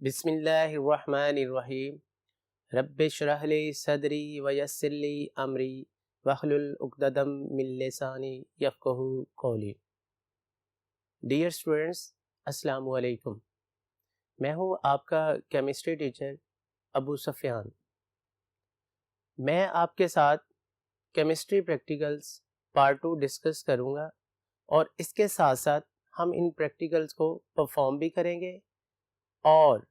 बिस्मिल्लाहिर्रहमानिर्रहीम। रब्बिश्रह ली सदरी वयस्सिर ली अमरी वहलुल उक़दतम मिन लिसानी यफ़क़हू क़ौली। डियर स्टूडेंट्स, अस्सलामु अलैकुम। मैं हूँ आपका केमिस्ट्री टीचर अबू सफ़ियान। मैं आपके साथ केमिस्ट्री प्रैक्टिकल्स पार्ट 2 डिस्कस करूँगा और इसके साथ साथ हम इन प्रैक्टिकल्स को परफॉर्म भी करेंगे और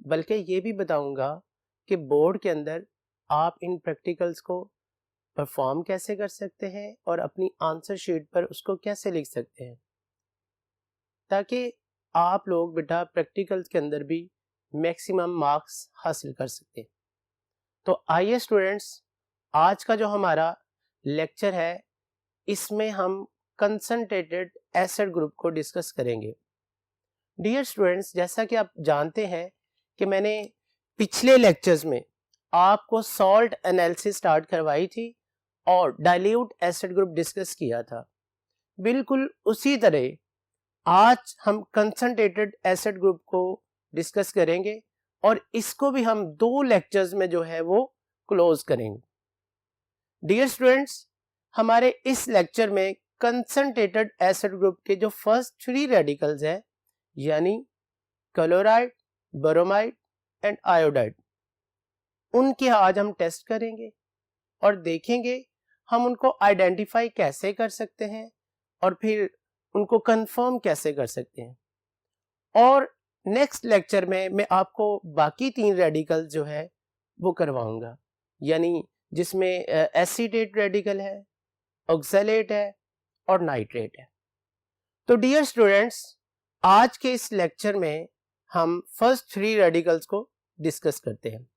बल्कि ये भी बताऊंगा कि बोर्ड के अंदर आप इन प्रैक्टिकल्स को परफॉर्म कैसे कर सकते हैं और अपनी आंसर शीट पर उसको कैसे लिख सकते हैं, ताकि आप लोग बेटा प्रैक्टिकल्स के अंदर भी मैक्सिमम मार्क्स हासिल कर सकते हैं। तो आइए स्टूडेंट्स, आज का जो हमारा लेक्चर है इसमें हम कंसंट्रेटेड एसिड ग्रुप को डिस्कस करेंगे। डियर स्टूडेंट्स, जैसा कि आप जानते हैं कि मैंने पिछले लेक्चर्स में आपको सॉल्ट एनालिसिस स्टार्ट करवाई थी और डाइल्यूट एसिड ग्रुप डिस्कस किया था। बिल्कुल उसी तरह आज हम कंसंट्रेटेड एसिड ग्रुप को डिस्कस करेंगे और इसको भी हम 2 लेक्चर्स में जो है वो क्लोज करेंगे। डियर स्टूडेंट्स, हमारे इस लेक्चर में कंसंट्रेटेड एसिड ग्रुप के जो फर्स्ट 3 रेडिकल्स हैं यानी क्लोराइड, ब्रोमाइड एंड आयोडाइड, उनके आज हम टेस्ट करेंगे और देखेंगे हम उनको आइडेंटिफाई कैसे कर सकते हैं और फिर उनको कंफर्म कैसे कर सकते हैं। और नेक्स्ट लेक्चर में मैं आपको बाकी 3 रेडिकल जो है वो करवाऊंगा, यानी जिसमें एसीटेट रेडिकल है, ऑक्सलेट है और नाइट्रेट है। तो डियर स्टूडेंट्स, आज के इस लेक्चर में हम फर्स्ट 3 रेडिकल्स को डिस्कस करते हैं।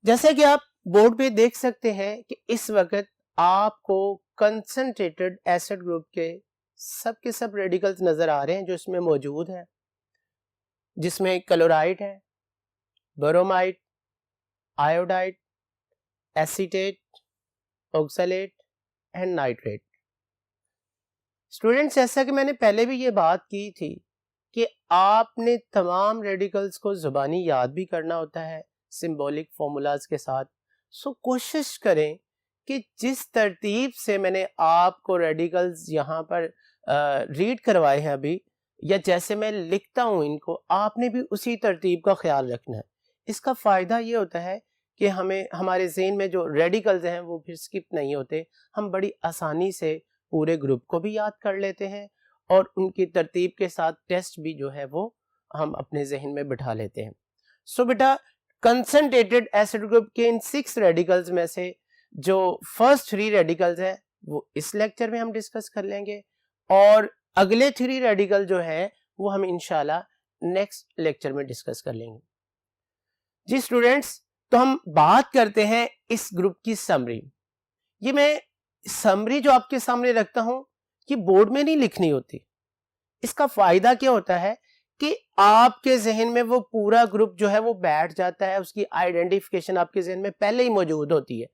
जैसे कि आप बोर्ड पे देख सकते हैं कि इस वक्त आपको कंसंट्रेटेड एसिड ग्रुप के सब रेडिकल्स नजर आ रहे हैं जो इसमें मौजूद हैं, जिसमें क्लोराइड है, bromide, iodide, acetate, oxalate and nitrate. Students, जैसा कि मैंने पहले भी ये बात की थी कि आपने तमाम रेडिकल्स को जुबानी याद भी करना होता है सिंबॉलिक फॉर्मूलाज के साथ। सो कोशिश करें कि जिस तरतीब से मैंने आपको रेडिकल्स यहाँ पर रीड करवाए हैं अभी, या जैसे मैं लिखता हूँ इनको, आपने भी उसी तरतीब का ख्याल रखना है। इसका फ़ायदा ये होता है कि हमें हमारे ज़हन में जो रेडिकल्स हैं वो फिर स्किप नहीं होते, हम बड़ी आसानी से पूरे ग्रुप को भी याद कर लेते हैं और उनकी तरतीब के साथ टेस्ट भी जो है वो हम अपने जहन में बिठा लेते हैं। सो बेटा, कंसंट्रेटेड एसिड ग्रुप के इन 6 रेडिकल्स में से जो फर्स्ट 3 रेडिकल्स हैं वो इस लेक्चर में हम डिस्कस कर लेंगे और अगले 3 रेडिकल जो है वो हम इंशाल्लाह नेक्स्ट लेक्चर में डिस्कस कर लेंगे। जी स्टूडेंट्स, तो हम बात करते हैं इस ग्रुप की समरी। ये मैं समरी जो आपके सामने रखता हूं कि बोर्ड में नहीं लिखनी होती। इसका फायदा क्या होता है कि आपके जहन में वो पूरा ग्रुप जो है वो बैठ जाता है, उसकी आइडेंटिफिकेशन आपके जहन में पहले ही मौजूद होती है।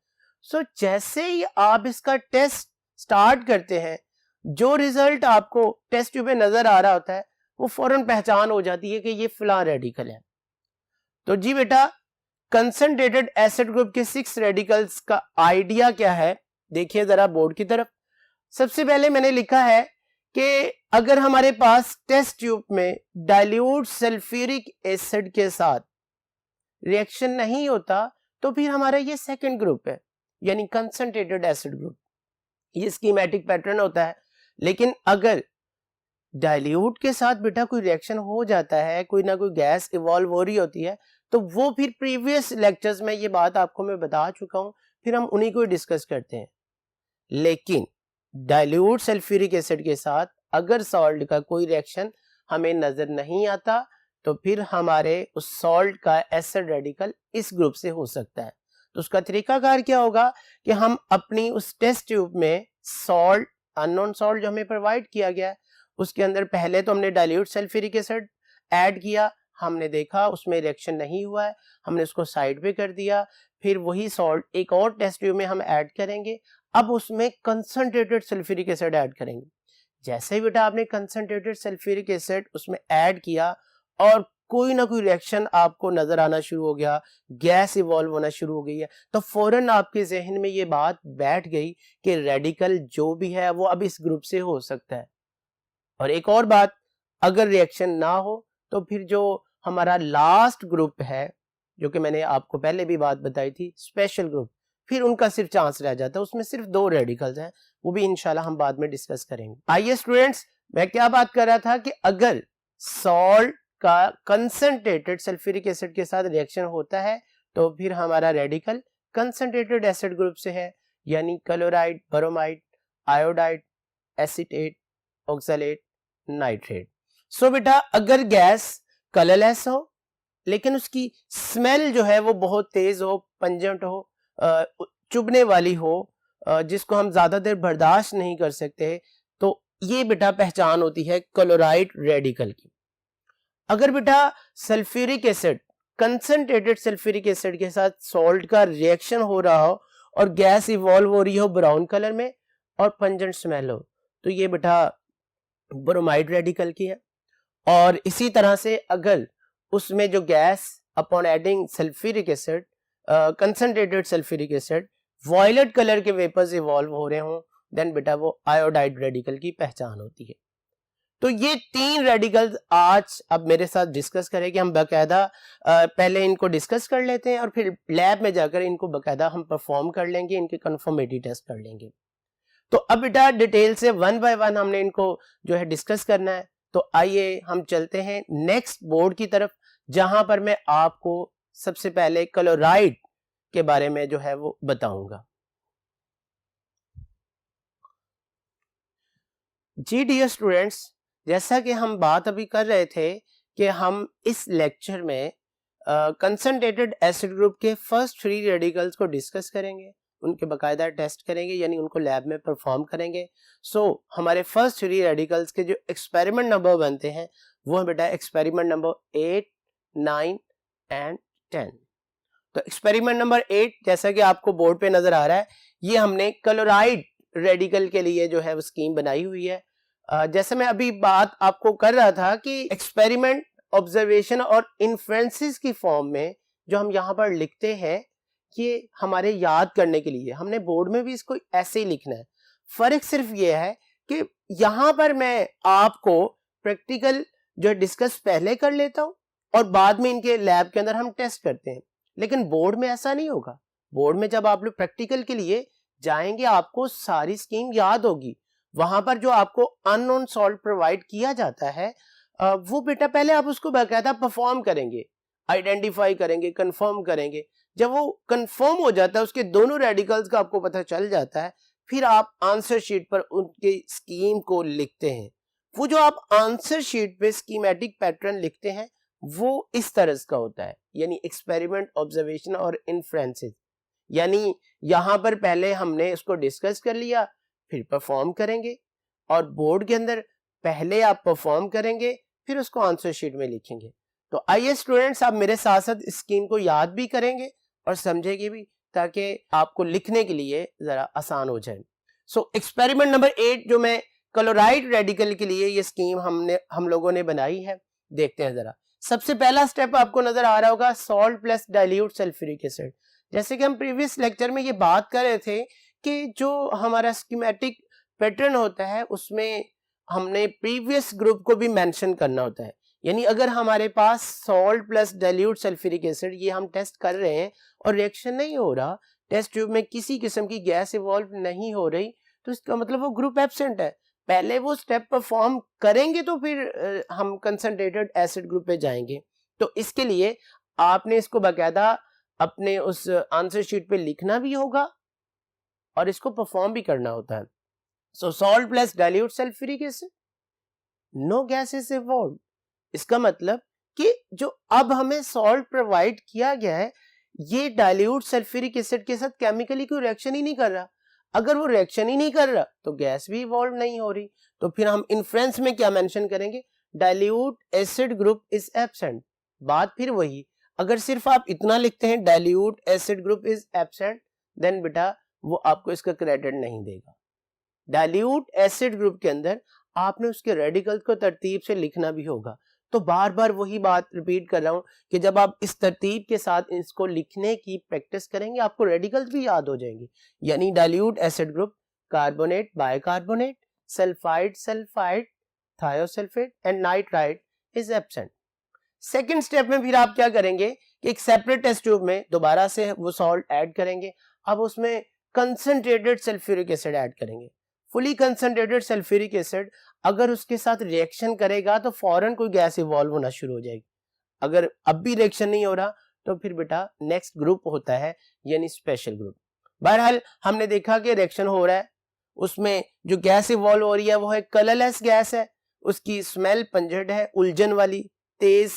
सो जैसे ही आप इसका टेस्ट स्टार्ट करते हैं, जो रिजल्ट आपको टेस्ट ट्यूब में नजर आ रहा होता है वो फौरन पहचान हो जाती है कि ये फलां रेडिकल है। तो जी बेटा, कंसंट्रेटेड एसिड ग्रुप के 6 रेडिकल्स का आइडिया क्या है, देखिए जरा बोर्ड की तरफ। सबसे पहले मैंने लिखा है कि अगर हमारे पास टेस्ट ट्यूब में डाइल्यूट सल्फ्यूरिक एसिड के साथ रिएक्शन नहीं होता तो फिर हमारा ये सेकंड ग्रुप है, यानी कंसंट्रेटेड एसिड ग्रुप। ये स्कीमेटिक पैटर्न होता है। लेकिन अगर डाइल्यूट के साथ बेटा कोई रिएक्शन हो जाता है, कोई ना कोई गैस इवॉल्व हो रही होती है, तो वो फिर प्रीवियस लेक्चर्स में ये बात आपको मैं बता चुका हूं, फिर हम उन्हीं को डिस्कस करते हैं। लेकिन डाइल्यूट सल्फ्यूरिक एसिड के साथ अगर सॉल्ट का कोई रिएक्शन हमें नजर नहीं आता तो फिर हमारे उस सॉल्ट का एसिड रेडिकल इस ग्रुप से हो सकता है। तो उसका तरीकाकार क्या होगा कि हम अपनी उस टेस्ट ट्यूब में सॉल्ट, अननोन सॉल्ट जो हमें प्रोवाइड किया गया है, उसके अंदर पहले तो हमने डाइल्यूट सल्फ्यूरिक एसिड ऐड किया, हमने देखा उसमें रिएक्शन नहीं हुआ है, हमने उसको साइड पे कर दिया। फिर वही सॉल्ट एक और टेस्ट ट्यूब में हम ऐड करेंगे, अब उसमें कंसंट्रेटेड सल्फ्यूरिक एसिड ऐड करेंगे। जैसे ही बेटा आपने कंसंट्रेटेड सल्फ्यूरिक एसिड उसमें ऐड किया और कोई ना कोई रिएक्शन आपको नजर आना शुरू हो गया, गैस इवॉल्व होना शुरू हो गई है, तो फौरन आपके जहन में ये बात बैठ गई कि रेडिकल जो भी है वो अब इस ग्रुप से हो सकता है। और एक और बात, अगर रिएक्शन ना हो तो फिर जो हमारा लास्ट ग्रुप है, जो कि मैंने आपको पहले भी बात बताई थी, स्पेशल ग्रुप, फिर उनका सिर्फ चांस रह जाता है, उसमें सिर्फ 2 रेडिकल्स हैं, वो भी इंशाल्लाह हम बाद में डिस्कस करेंगे। आइए स्टूडेंट्स, मैं क्या बात कर रहा था कि अगर सॉल्ट का कंसंट्रेटेड सल्फ्यूरिक एसिड के साथ रिएक्शन होता है तो फिर हमारा रेडिकल कंसंट्रेटेड एसिड ग्रुप से है, यानी chloride, bromide, iodide, acetate, oxalate, nitrate. So बेटा, अगर गैस कलरलेस हो लेकिन उसकी स्मेल जो है वो बहुत तेज हो, पंजेंट हो, चुभने वाली हो, जिसको हम ज्यादा देर बर्दाश्त नहीं कर सकते, तो ये बेटा पहचान होती है क्लोराइड रेडिकल की। अगर बेटा sulphuric acid, concentrated sulphuric acid के साथ सॉल्ट का रिएक्शन हो रहा हो और गैस इवॉल्व हो रही हो ब्राउन कलर में और पंजेंट स्मेल हो, तो ये बेटा ब्रोमाइड रेडिकल की है। और इसी तरह से अगर उसमें जो gas upon adding sulphuric acid, concentrated sulphuric acid, violet colour के वेपर्स इवॉल्व हो रहे हों, देन बेटा वो आयोडाइड रेडिकल की पहचान होती है। तो ये 3 रेडिकल्स आज अब मेरे साथ डिस्कस करेंगे हम बाकायदा। पहले इनको डिस्कस कर लेते हैं और फिर लैब में जाकर इनको बाकायदा हम परफॉर्म कर लेंगे, इनके कंफर्मेटिव टेस्ट कर लेंगे। तो अब बेटा डिटेल से 1 बाय 1 हमने इनको जो है डिस्कस करना है। तो आइए हम चलते हैं नेक्स्ट बोर्ड की तरफ, जहां पर मैं आपको सबसे पहले क्लोराइड के बारे में जो है वो बताऊंगा। जी डियर स्टूडेंट्स, जैसा कि हम बात अभी कर रहे थे कि हम इस लेक्चर में कंसंट्रेटेड एसिड ग्रुप के फर्स्ट 3 रेडिकल्स को डिस्कस करेंगे, उनके बाकायदा टेस्ट करेंगे, यानी उनको लैब में परफॉर्म करेंगे। सो हमारे फर्स्ट 3 रेडिकल्स के जो एक्सपेरिमेंट नंबर बनते हैं वो है बेटा एक्सपेरिमेंट नंबर 8, 9 एंड 10। तो एक्सपेरिमेंट नंबर 8 जैसा कि आपको बोर्ड पे नजर आ रहा है, ये हमने क्लोराइड रेडिकल के लिए जो है वो स्कीम बनाई हुई है। जैसे मैं अभी बात आपको कर रहा था कि एक्सपेरिमेंट, ऑब्जर्वेशन और इन्फ्रेंसेस की फॉर्म में जो हम यहाँ पर लिखते हैं, ये हमारे याद करने के लिए, हमने बोर्ड में भी इसको ऐसे ही लिखना है। फर्क सिर्फ ये है कि यहाँ पर मैं आपको प्रैक्टिकल जो डिस्कस पहले कर लेता हूँ और बाद में इनके लैब के अंदर हम टेस्ट करते हैं, लेकिन बोर्ड में ऐसा नहीं होगा। बोर्ड में जब आप लोग प्रैक्टिकल के लिए जाएंगे आपको सारी स्कीम याद होगी। वहां पर जो आपको अननोन सॉल्ट प्रोवाइड किया जाता है वो बेटा पहले आप उसको बाकायदा परफॉर्म करेंगे, आइडेंटिफाई करेंगे, कंफर्म करेंगे। जब वो कंफर्म हो जाता है, उसके दोनों रेडिकल्स का आपको पता चल जाता है, फिर आप आंसर शीट पर उनके स्कीम को लिखते हैं। वो जो आप आंसर शीट पे स्कीमेटिक पैटर्न लिखते हैं वो इस तरह का होता है, यानी एक्सपेरिमेंट, ऑब्जर्वेशन और इन्फ्रेंसेस। यानी यहां पर पहले हमने इसको डिस्कस कर लिया, फिर परफॉर्म करेंगे, और बोर्ड के अंदर पहले आप परफॉर्म करेंगे फिर उसको आंसर शीट में लिखेंगे। तो आइए स्टूडेंट्स, आप मेरे साथ साथ इस स्कीम को याद भी करेंगे और समझेंगे भी, ताकि आपको लिखने के लिए जरा आसान हो जाए। सो एक्सपेरिमेंट नंबर 8 जो मैं क्लोराइड रेडिकल के लिए ये स्कीम हम लोगों ने बनाई है, देखते हैं जरा। सबसे पहला स्टेप आपको नजर आ रहा होगा, salt plus dilute sulphuric acid. जैसे कि हम प्रीवियस लेक्चर में ये बात कर रहे थे कि जो हमारा स्कीमेटिक पैटर्न होता है उसमें हमने प्रीवियस ग्रुप को भी मेंशन करना होता है। यानी अगर हमारे पास salt plus dilute sulphuric acid ये हम टेस्ट कर रहे हैं और रिएक्शन नहीं हो रहा, टेस्ट ट्यूब में किसी किस्म की गैस इवॉल्व नहीं हो रही, तो इसका मतलब वो ग्रुप एब्सेंट है। पहले वो स्टेप परफॉर्म करेंगे तो फिर हम कंसंट्रेटेड एसिड ग्रुप पे जाएंगे। तो इसके लिए आपने इसको बाकायदा अपने उस आंसर शीट पे लिखना भी होगा और इसको परफॉर्म भी करना होता है। So salt plus dilute sulphuric acid, no gas is evolve. इसका मतलब कि जो अब हमें सॉल्ट प्रोवाइड किया गया है ये डाइल्यूट सल्फ्यूरिक एसिड के साथ केमिकली कोई रिएक्शन ही नहीं कर रहा। अगर वो रिएक्शन ही नहीं कर रहा तो गैस भी इवॉल्व नहीं हो रही। तो फिर हम इन्फ्रेंस में क्या मेंशन करेंगे, dilute acid group is absent. बात फिर वही, अगर सिर्फ आप इतना लिखते हैं dilute acid group is absent, then बेटा वो आपको इसका क्रेडिट नहीं देगा। डाइल्यूट एसिड ग्रुप के अंदर आपने उसके रेडिकल्स को तरतीब से लिखना भी होगा। तो बार बार वही बात रिपीट कर रहा हूं कि जब आप इस तरतीब के साथ इसको लिखने की प्रैक्टिस करेंगे आपको रेडिकल्स भी याद हो जाएंगे। यानी dilute acid group, carbonate, bicarbonate, sulphide, sulphide, thiosulphate and nitrite is absent. Second step में फिर आप क्या करेंगे कि एक सेपरेट टेस्ट ट्यूब में दोबारा से वो सॉल्ट ऐड करेंगे। अब उसमें कंसंट्रेटेड सल्फ्यूरिक एसिड ऐड करेंगे। फुली कंसंट्रेटेड सल्फ्यूरिक एसिड अगर उसके साथ रिएक्शन करेगा तो फौरन कोई गैस इवॉल्व होना शुरू हो जाएगी। अगर अब भी रिएक्शन नहीं हो रहा तो फिर बेटा नेक्स्ट ग्रुप होता है यानी स्पेशल ग्रुप। बहरहाल हमने देखा कि रिएक्शन हो रहा है, उसमें जो गैस इवॉल्व हो रही है वो है कलरलेस गैस है, उसकी स्मेल पंजेंट है, उलझन वाली, तेज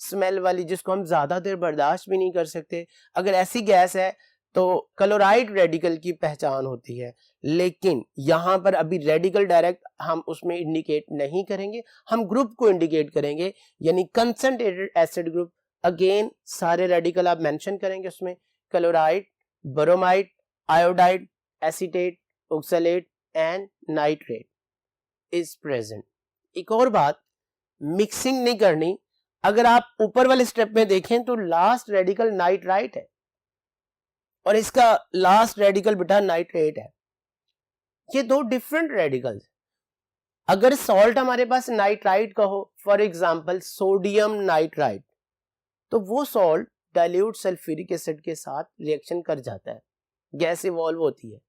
स्मेल वाली, जिसको हम ज्यादा देर बर्दाश्त भी नहीं कर सकते। अगर ऐसी गैस है तो क्लोराइड रेडिकल की पहचान होती है। लेकिन यहां पर अभी रेडिकल डायरेक्ट हम उसमें इंडिकेट नहीं करेंगे, हम ग्रुप को इंडिकेट करेंगे यानी कंसंट्रेटेड एसिड ग्रुप। अगेन सारे रेडिकल आप मेंशन करेंगे उसमें, chloride, bromide, iodide, acetate, oxalate and nitrate is present. एक और बात, मिक्सिंग नहीं करनी। अगर आप ऊपर वाले स्टेप में देखें तो लास्ट रेडिकल नाइट्राइट है और इसका लास्ट रेडिकल बेटा नाइट्रेट है। ये दो डिफरेंट रेडिकल्स। अगर सॉल्ट हमारे पास नाइट्राइट का हो, फॉर एग्जांपल सोडियम नाइट्राइट, तो वो सॉल्ट डाइल्यूट सल्फ्यूरिक एसिड के साथ रिएक्शन कर जाता है, गैस इवॉल्व होती है।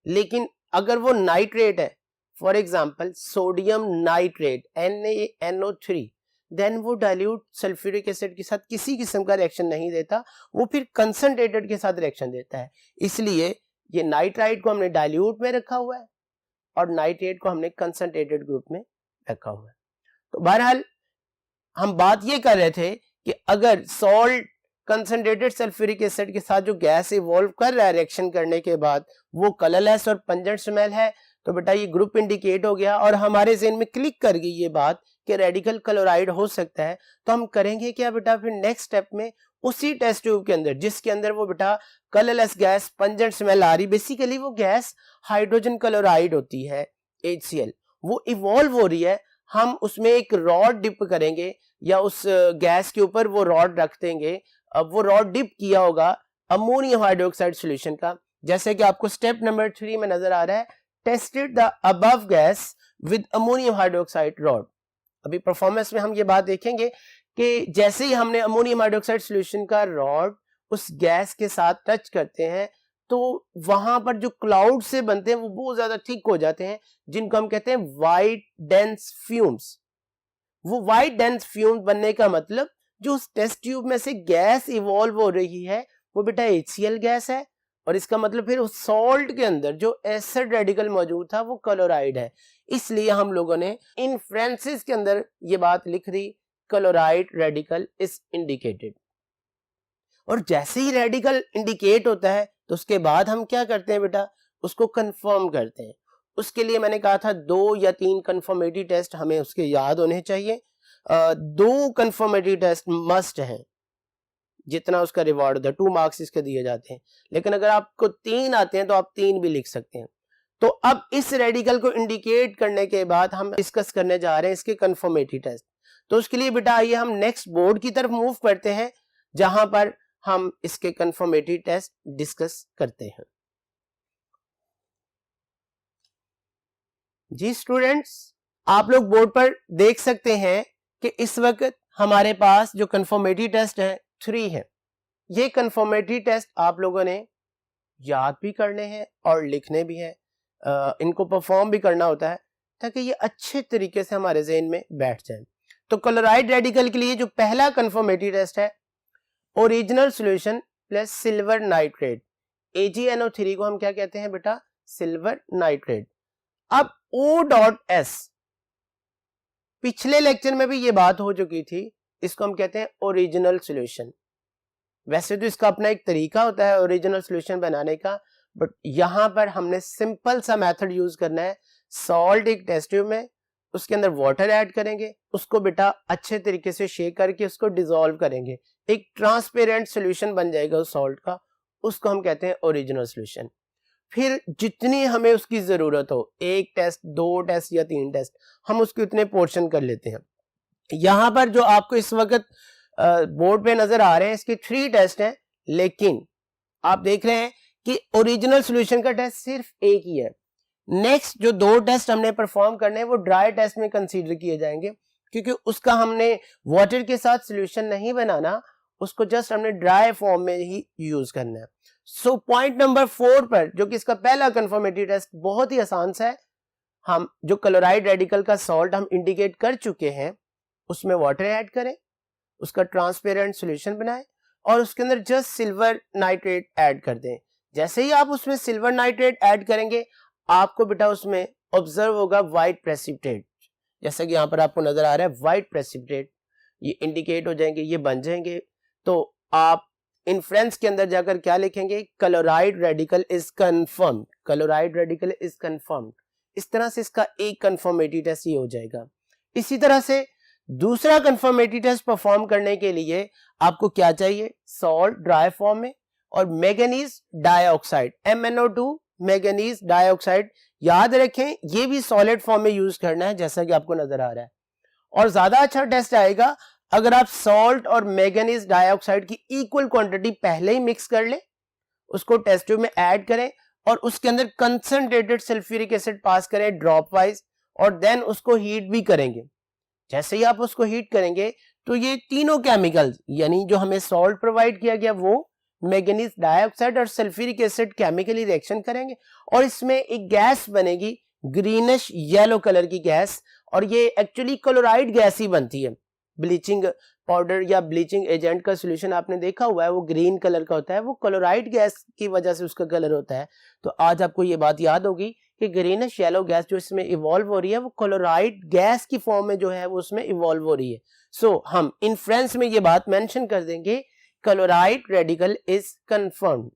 लेकिन अगर वो नाइट्रेट है, for example sodium nitrate NaNO3, then वो डाइल्यूट सल्फ्यूरिक एसिड के साथ किसी किस्म का रिएक्शन नहीं देता, वो फिर कंसंट्रेटेड के साथ रिएक्शन देता है। इसलिए ये नाइट्राइट को हमने डाइल्यूट में रखा हुआ है और नाइट्रेट को हमने कंसंट्रेटेड ग्रुप में रखा हुआ है। तो बहरहाल हम बात ये कर रहे थे कि अगर सॉल्ट कंसंट्रेटेड सल्फ्यूरिक एसिड के साथ जो गैस इवॉल्व कर रहा है रिएक्शन करने के बाद वो कलरलेस और पंजेंट स्मेल है, तो बेटा ये ग्रुप इंडिकेट हो गया और हमारे ज़हन में क्लिक कर गई ये बात कि रेडिकल क्लोराइड हो सकता है। तो हम करेंगे क्या बेटा, फिर नेक्स्ट स्टेप में उसी टेस्ट ट्यूब के अंदर जिसके अंदर वो बेटा कलरलेस गैस पंजेंट स्मेल आ रही, बेसिकली वो गैस हाइड्रोजन क्लोराइड होती है HCl, वो इवॉल्व हो रही है, हम उसमें एक रॉड डिप करेंगे या उस गैस के ऊपर वो रॉड रख देंगे। अब वो रॉड डिप किया होगा अमोनियम हाइड्रोक्साइड सॉल्यूशन का, जैसे कि आपको स्टेप नंबर 3 में नजर आ रहा है, tested the above gas with ammonium hydroxide rod. अभी परफॉर्मेंस में हम ये बात देखेंगे कि जैसे ही हमने अमोनियम हाइड्रोक्साइड सॉल्यूशन का रॉड उस गैस के साथ टच करते हैं तो वहां पर जो क्लाउड से बनते हैं वो बहुत ज्यादा थिक हो जाते हैं, जिनको हम कहते हैं वाइट डेंस फ्यूम्स। वो वाइट डेंस फ्यूम बनने का मतलब जो उस टेस्ट ट्यूब में से गैस इवॉल्व हो रही है वो बेटा HCl गैस है, और इसका मतलब फिर उस सॉल्ट के अंदर जो एसिड रेडिकल मौजूद था वो क्लोराइड है। इसलिए हम लोगों ने इनफ्रेंसिस के अंदर ये बात लिख दी, क्लोराइड रेडिकल इज इंडिकेटेड। और जैसे ही रेडिकल इंडिकेट होता है तो उसके बाद हम क्या करते हैं बेटा, उसको कंफर्म करते हैं। उसके लिए मैंने कहा था 2 या 3 कंफर्मेटरी टेस्ट हमें उसके याद होने चाहिए। 2 कंफर्मेटरी टेस्ट मस्ट हैं, जितना उसका रिवॉर्ड होता है, 2 मार्क्स इसके दिए जाते हैं। लेकिन अगर आपको 3 आते हैं तो आप 3 भी लिख सकते हैं। तो अब इस रेडिकल को इंडिकेट करने के बाद हम डिस्कस करने जा रहे हैं इसके कंफर्मेटरी टेस्ट। तो उसके लिए बेटा आइए हम नेक्स्ट बोर्ड की तरफ मूव करते हैं जहां पर हम इसके कंफर्मेटरी टेस्ट डिस्कस करते हैं। जी स्टूडेंट्स, आप लोग बोर्ड पर देख सकते हैं कि इस वक्त हमारे पास जो कंफर्मेटरी टेस्ट है 3 है। ये कंफर्मेटरी टेस्ट आप लोगों ने याद भी करने हैं और लिखने भी हैं, इनको परफॉर्म भी करना होता है ताकि ये अच्छे तरीके से हमारे ज़हन में बैठ जाए। तो क्लोराइड रेडिकल के लिए जो पहला कंफर्मेटरी टेस्ट है, original solution plus silver nitrate, AgNO3 को हम क्या कहते हैं बेटा, सिल्वर नाइट्रेट। अब O.S, पिछले लेक्चर में भी ये बात हो चुकी थी, इसको हम कहते हैं ओरिजिनल सॉल्यूशन। वैसे तो इसका अपना एक तरीका होता है ओरिजिनल सॉल्यूशन बनाने का, बट यहां पर हमने सिंपल सा मेथड यूज करना है। सॉल्ट एक टेस्ट ट्यूब में, उसके अंदर वाटर ऐड करेंगे, उसको बेटा अच्छे तरीके से शेक करके उसको डिसॉल्व करेंगे, एक ट्रांसपेरेंट सॉल्यूशन बन जाएगा उस सॉल्ट का, उसको हम कहते हैं ओरिजिनल सॉल्यूशन। फिर जितनी हमें उसकी जरूरत हो, 1 टेस्ट 2 टेस्ट या 3 टेस्ट, हम उसके उतने पोर्शन कर लेते हैं। यहाँ पर जो आपको इस वक्त बोर्ड पे नजर आ रहे हैं इसके 3 टेस्ट हैं, लेकिन आप देख रहे हैं कि ओरिजिनल सॉल्यूशन का टेस्ट सिर्फ एक ही है। नेक्स्ट जो 2 टेस्ट हमने परफॉर्म करने हैं वो ड्राई टेस्ट में कंसीडर किए जाएंगे, क्योंकि उसका हमने वाटर के साथ सॉल्यूशन नहीं बनाना, उसको जस्ट हमने ड्राई फॉर्म में ही यूज करना है। सो पॉइंट नंबर 4 पर, जो कि इसका पहला कंफर्मेटरी टेस्ट बहुत ही आसान सा है, हम जो क्लोराइड रेडिकल का सॉल्ट हम इंडिकेट कर चुके हैं उसमें वाटर ऐड करें, उसका ट्रांसपेरेंट सॉल्यूशन बनाएं और उसके अंदर जस्ट सिल्वर नाइट्रेट ऐड कर दें। जैसे ही आप उसमें सिल्वर नाइट्रेट ऐड करेंगे आपको बेटा उसमें ऑब्जर्व होगा व्हाइट प्रेसिपिटेट, जैसा कि यहाँ पर आपको नजर आ रहा है व्हाइट प्रेसिपिटेट, ये इंडिकेट हो जाएंगे, ये बन जाएंगे। तो आप इन्फ्रेंस के अंदर जाकर क्या लिखेंगे, chloride radical is confirmed, chloride radical is confirmed. इस तरह से इसका एक कंफर्मेटरी टेस्ट ये हो जाएगा। इसी तरह से दूसरा कंफर्मेटरी टेस्ट परफॉर्म करने के लिए आपको क्या चाहिए, सॉल्ट ड्राई फॉर्म में और manganese dioxide, MnO2 manganese dioxide, याद रखें ये भी सॉलिड फॉर्म में यूज करना है जैसा कि आपको नजर आ रहा है। और ज्यादा अच्छा टेस्ट आएगा अगर आप सॉल्ट और मैंगनीज डाइऑक्साइड की इक्वल क्वांटिटी पहले ही मिक्स कर लें, उसको टेस्ट ट्यूब में ऐड करें और उसके अंदर कंसंट्रेटेड सल्फ्यूरिक एसिड पास करें ड्रॉप वाइज, और देन उसको हीट भी करेंगे। जैसे ही आप उसको हीट करेंगे तो ये तीनों केमिकल्स, यानी जो हमें सॉल्ट प्रोवाइड किया गया वो, मैंगनीज डाइऑक्साइड और सल्फ्यूरिक एसिड केमिकली रिएक्शन करेंगे और इसमें एक गैस बनेगी ग्रीनिश येलो कलर की गैस, और ये एक्चुअली क्लोराइड गैस ही बनती है। ब्लीचिंग पाउडर या ब्लीचिंग एजेंट का सॉल्यूशन आपने देखा हुआ है, वो ग्रीन कलर का होता है, वो क्लोराइड गैस की वजह से उसका कलर होता है। तो आज आपको ये बात याद होगी कि ग्रीनिश येलो गैस जो इसमें इवॉल्व हो रही है वो क्लोराइड गैस की फॉर्म में जो है वो उसमें इवॉल्व हो रही है। सो हम इन्फ्रेंस में ये बात मेंशन कर देंगे, क्लोराइड रेडिकल इज कंफर्म्ड।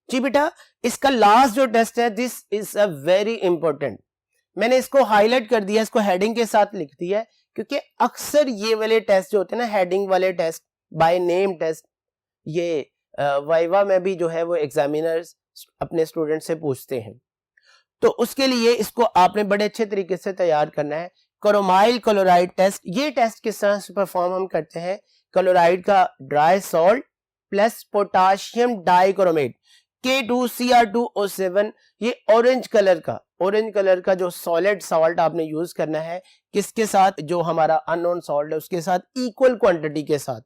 जी बेटा, इसका लास्ट जो टेस्ट है this is a very important, मैंने इसको हाईलाइट कर दिया, इसको हेडिंग के साथ लिख दिया है, क्योंकि अक्सर ये वाले टेस्ट जो होते हैं ना, हेडिंग वाले टेस्ट, बाय नेम टेस्ट, ये वाइवा में भी जो है वो एग्जामिनर्स अपने स्टूडेंट से पूछते हैं। तो उसके लिए इसको आपने बड़े अच्छे तरीके से तैयार करना है। क्रोमाइल क्लोराइड टेस्ट, ये टेस्ट किस तरह से परफॉर्म हम करते हैं, क्लोराइड का dry salt plus potassium dichromate K2Cr2O7, ये ऑरेंज कलर का जो सॉलिड सॉल्ट आपने यूज करना है, किसके साथ, जो हमारा अननोन सॉल्ट है उसके साथ इक्वल क्वांटिटी के साथ।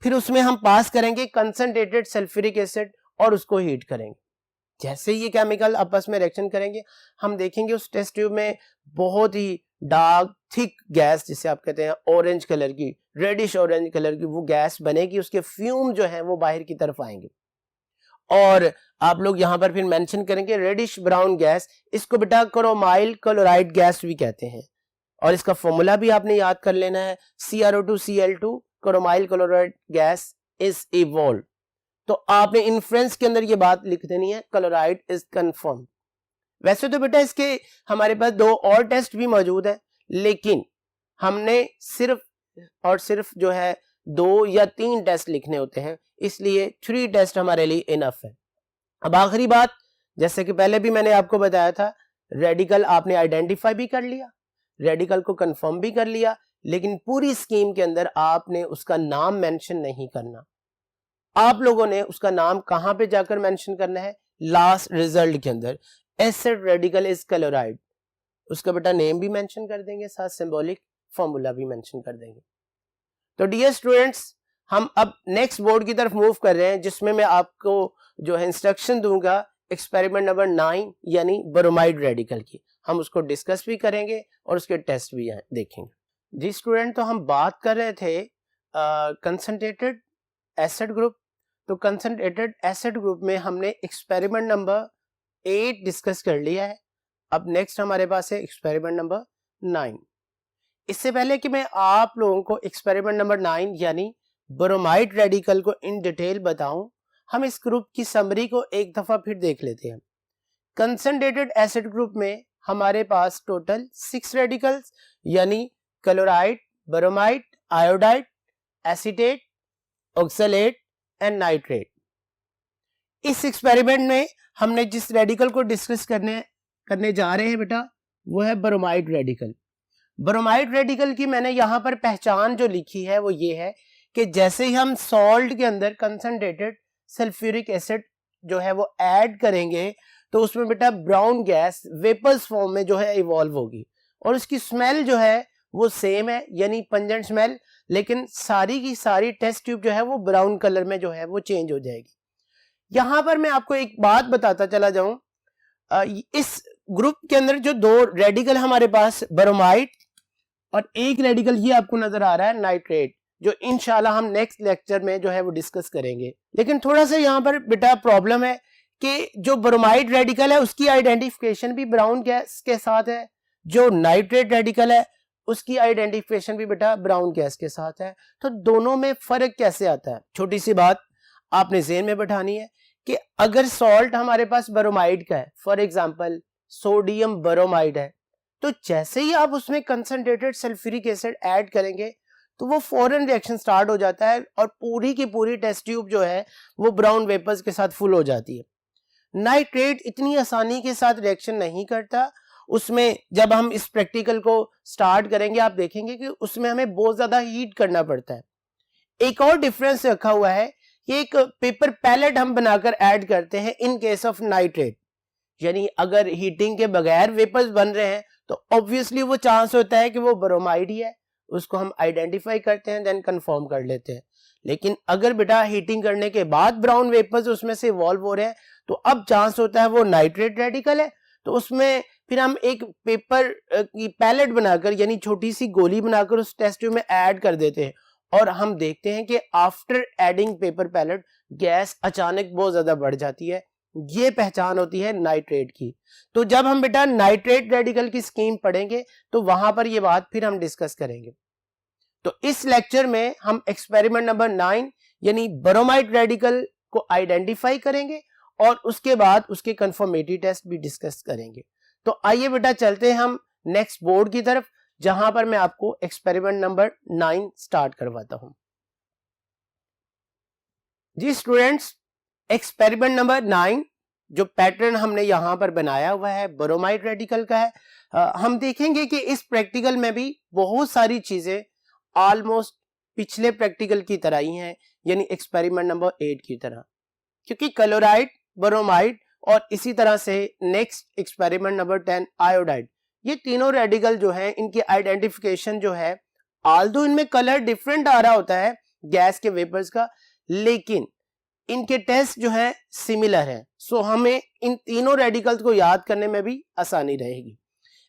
फिर उसमें हम पास करेंगे कंसंट्रेटेड सल्फ्यूरिक एसिड और उसको हीट करेंगे। जैसे ये केमिकल आपस में रिएक्शन करेंगे हम देखेंगे उस टेस्ट ट्यूब में बहुत ही डार्क थिक गैस, जिसे आप कहते हैं ऑरेंज कलर की, रेडिश ऑरेंज कलर की वो गैस बनेगी, उसके फ्यूम जो है वो बाहर की तरफ आएंगे। और आप लोग यहाँ पर फिर मेंशन करेंगे रेडिश ब्राउन गैस, इसको बेटा क्रोमाइल क्लोराइड गैस भी कहते हैं, और इसका फॉर्मूला भी आपने याद कर लेना है, CrO2Cl2 chromyl chloride gas is evolve. तो आपने इन्फ्रेंस के अंदर ये बात लिख देनी है, क्लोराइड इज कंफर्म। वैसे तो बेटा इसके हमारे पास 2 और टेस्ट भी मौजूद है, लेकिन हमने सिर्फ और सिर्फ जो है 2 या 3 टेस्ट लिखने होते हैं, इसलिए 3 टेस्ट हमारे लिए इनफ है। अब आखिरी बात, जैसे कि पहले भी मैंने आपको बताया था, रेडिकल आपने आइडेंटिफाई भी कर लिया, रेडिकल को कंफर्म भी कर लिया, लेकिन पूरी स्कीम के अंदर आपने उसका नाम मेंशन नहीं करना। आप लोगों ने उसका नाम कहां पे जाकर मेंशन करना है, लास्ट रिजल्ट के अंदर, एसिड रेडिकल इज क्लोराइड, उसका बेटा नेम भी मेंशन कर देंगे, साथ सिंबॉलिक फॉर्मूला भी मेंशन कर देंगे। तो डियर स्टूडेंट्स, हम अब नेक्स्ट बोर्ड की तरफ मूव कर रहे हैं, जिसमें मैं आपको जो है इंस्ट्रक्शन दूंगा एक्सपेरिमेंट नंबर 9 यानी ब्रोमाइड रेडिकल की, हम उसको डिस्कस भी करेंगे और उसके टेस्ट भी देखेंगे। जी स्टूडेंट, तो हम बात कर रहे थे कंसंट्रेटेड एसिड ग्रुप। तो कंसंट्रेटेड एसिड ग्रुप में हमने एक्सपेरिमेंट नंबर 8 डिस्कस कर लिया है। अब नेक्स्ट हमारे पास है एक्सपेरिमेंट नंबर 9। इससे पहले कि मैं आप लोगों को एक्सपेरिमेंट नंबर 9 यानी ब्रोमाइड रेडिकल को इन डिटेल बताऊं, हम इस ग्रुप की समरी को एक दफा फिर देख लेते हैं। कंसंट्रेटेड एसिड ग्रुप में हमारे पास टोटल 6 रेडिकल्स यानी chloride, bromide, iodide, acetate, oxalate and nitrate. इस एक्सपेरिमेंट में हमने जिस रेडिकल को डिस्कस करने जा रहे हैं बेटा, वो है ब्रोमाइड रेडिकल। ब्रोमाइड रेडिकल की मैंने यहाँ पर पहचान जो लिखी है वो ये है कि जैसे ही हम सॉल्ट के अंदर कंसंट्रेटेड सल्फ्यूरिक एसिड जो है वो ऐड करेंगे तो उसमें बेटा ब्राउन गैस वेपर्स फॉर्म में जो है इवॉल्व होगी और उसकी स्मेल जो है वो सेम है, यानी पंजेंट स्मेल, लेकिन सारी की सारी टेस्ट ट्यूब जो है वो ब्राउन कलर में जो है वो चेंज हो जाएगी। यहां पर मैं आपको एक बात बताता चला जाऊं, इस ग्रुप के अंदर जो दो रेडिकल हमारे पास ब्रोमाइड और एक रेडिकल ये आपको नजर आ रहा है नाइट्रेट, जो इंशाल्लाह हम नेक्स्ट लेक्चर में जो है वो डिस्कस करेंगे। लेकिन थोड़ा सा यहाँ पर बेटा प्रॉब्लम है कि जो ब्रोमाइड रेडिकल है उसकी आइडेंटिफिकेशन भी ब्राउन गैस के साथ है, जो नाइट्रेट रेडिकल है उसकी आइडेंटिफिकेशन भी बेटा ब्राउन गैस के साथ है। तो दोनों में फर्क कैसे आता है? छोटी सी बात आपने ज़हन में बैठानी है कि अगर सॉल्ट हमारे पास ब्रोमाइड का है, फॉर एग्जांपल सोडियम ब्रोमाइड है, तो जैसे ही आप उसमें कंसंट्रेटेड सल्फ्यूरिक एसिड ऐड करेंगे तो वो फौरन रिएक्शन स्टार्ट हो जाता है और पूरी की पूरी टेस्ट ट्यूब जो है वो ब्राउन वेपर्स के साथ फुल हो जाती है। नाइट्रेट इतनी आसानी के साथ रिएक्शन नहीं करता, उसमें जब हम इस प्रैक्टिकल को स्टार्ट करेंगे आप देखेंगे कि उसमें हमें बहुत ज्यादा हीट करना पड़ता है। एक और डिफरेंस रखा हुआ है कि एक पेपर पैलेट हम बनाकर ऐड करते हैं इन केस ऑफ नाइट्रेट, यानी अगर हीटिंग के बगैर वेपर्स बन रहे हैं तो ऑब्वियसली वो चांस होता है कि वो ब्रोमाइड ही है, उसको हम आइडेंटिफाई करते हैं देन कंफर्म कर लेते हैं। लेकिन अगर बेटा हीटिंग करने के बाद ब्राउन वेपर्स उसमें से इवॉल्व हो रहे हैं तो अब चांस होता है वो नाइट्रेट रेडिकल है, तो उसमें फिर हम एक पेपर की पैलेट बनाकर यानी छोटी सी गोली बनाकर उस टेस्ट ट्यूब में ऐड कर देते हैं और हम देखते हैं कि after adding paper pellet gas अचानक बहुत ज्यादा बढ़ जाती है। ये पहचान होती है नाइट्रेट की। तो जब हम बेटा नाइट्रेट रेडिकल की स्कीम पढ़ेंगे तो वहां पर ये बात फिर हम डिस्कस करेंगे। तो इस लेक्चर में हम एक्सपेरिमेंट नंबर 9 यानी ब्रोमाइड रेडिकल को आइडेंटिफाई करेंगे और उसके बाद उसके कंफर्मेटरी टेस्ट भी डिस्कस करेंगे। तो आइए बेटा चलते हैं हम नेक्स्ट बोर्ड की तरफ जहां पर मैं आपको एक्सपेरिमेंट नंबर 9 स्टार्ट करवाता हूं। जी स्टूडेंट्स, एक्सपेरिमेंट नंबर 9 जो पैटर्न हमने यहां पर बनाया हुआ है ब्रोमाइड रेडिकल का है। हम देखेंगे कि इस प्रैक्टिकल में भी बहुत सारी चीजें ऑलमोस्ट पिछले प्रैक्टिकल की तरह ही हैं, यानी एक्सपेरिमेंट नंबर 8 की तरह, क्योंकि क्लोराइड, ब्रोमाइड और इसी तरह से नेक्स्ट एक्सपेरिमेंट नंबर 10 आयोडाइड, ये तीनों रेडिकल जो है इनकी आइडेंटिफिकेशन जो है आल्दो इनमें कलर डिफरेंट आ रहा होता है गैस के वेपर्स का, लेकिन इनके टेस्ट जो है सिमिलर है। सो हमें इन तीनों रेडिकल्स को याद करने में भी आसानी रहेगी।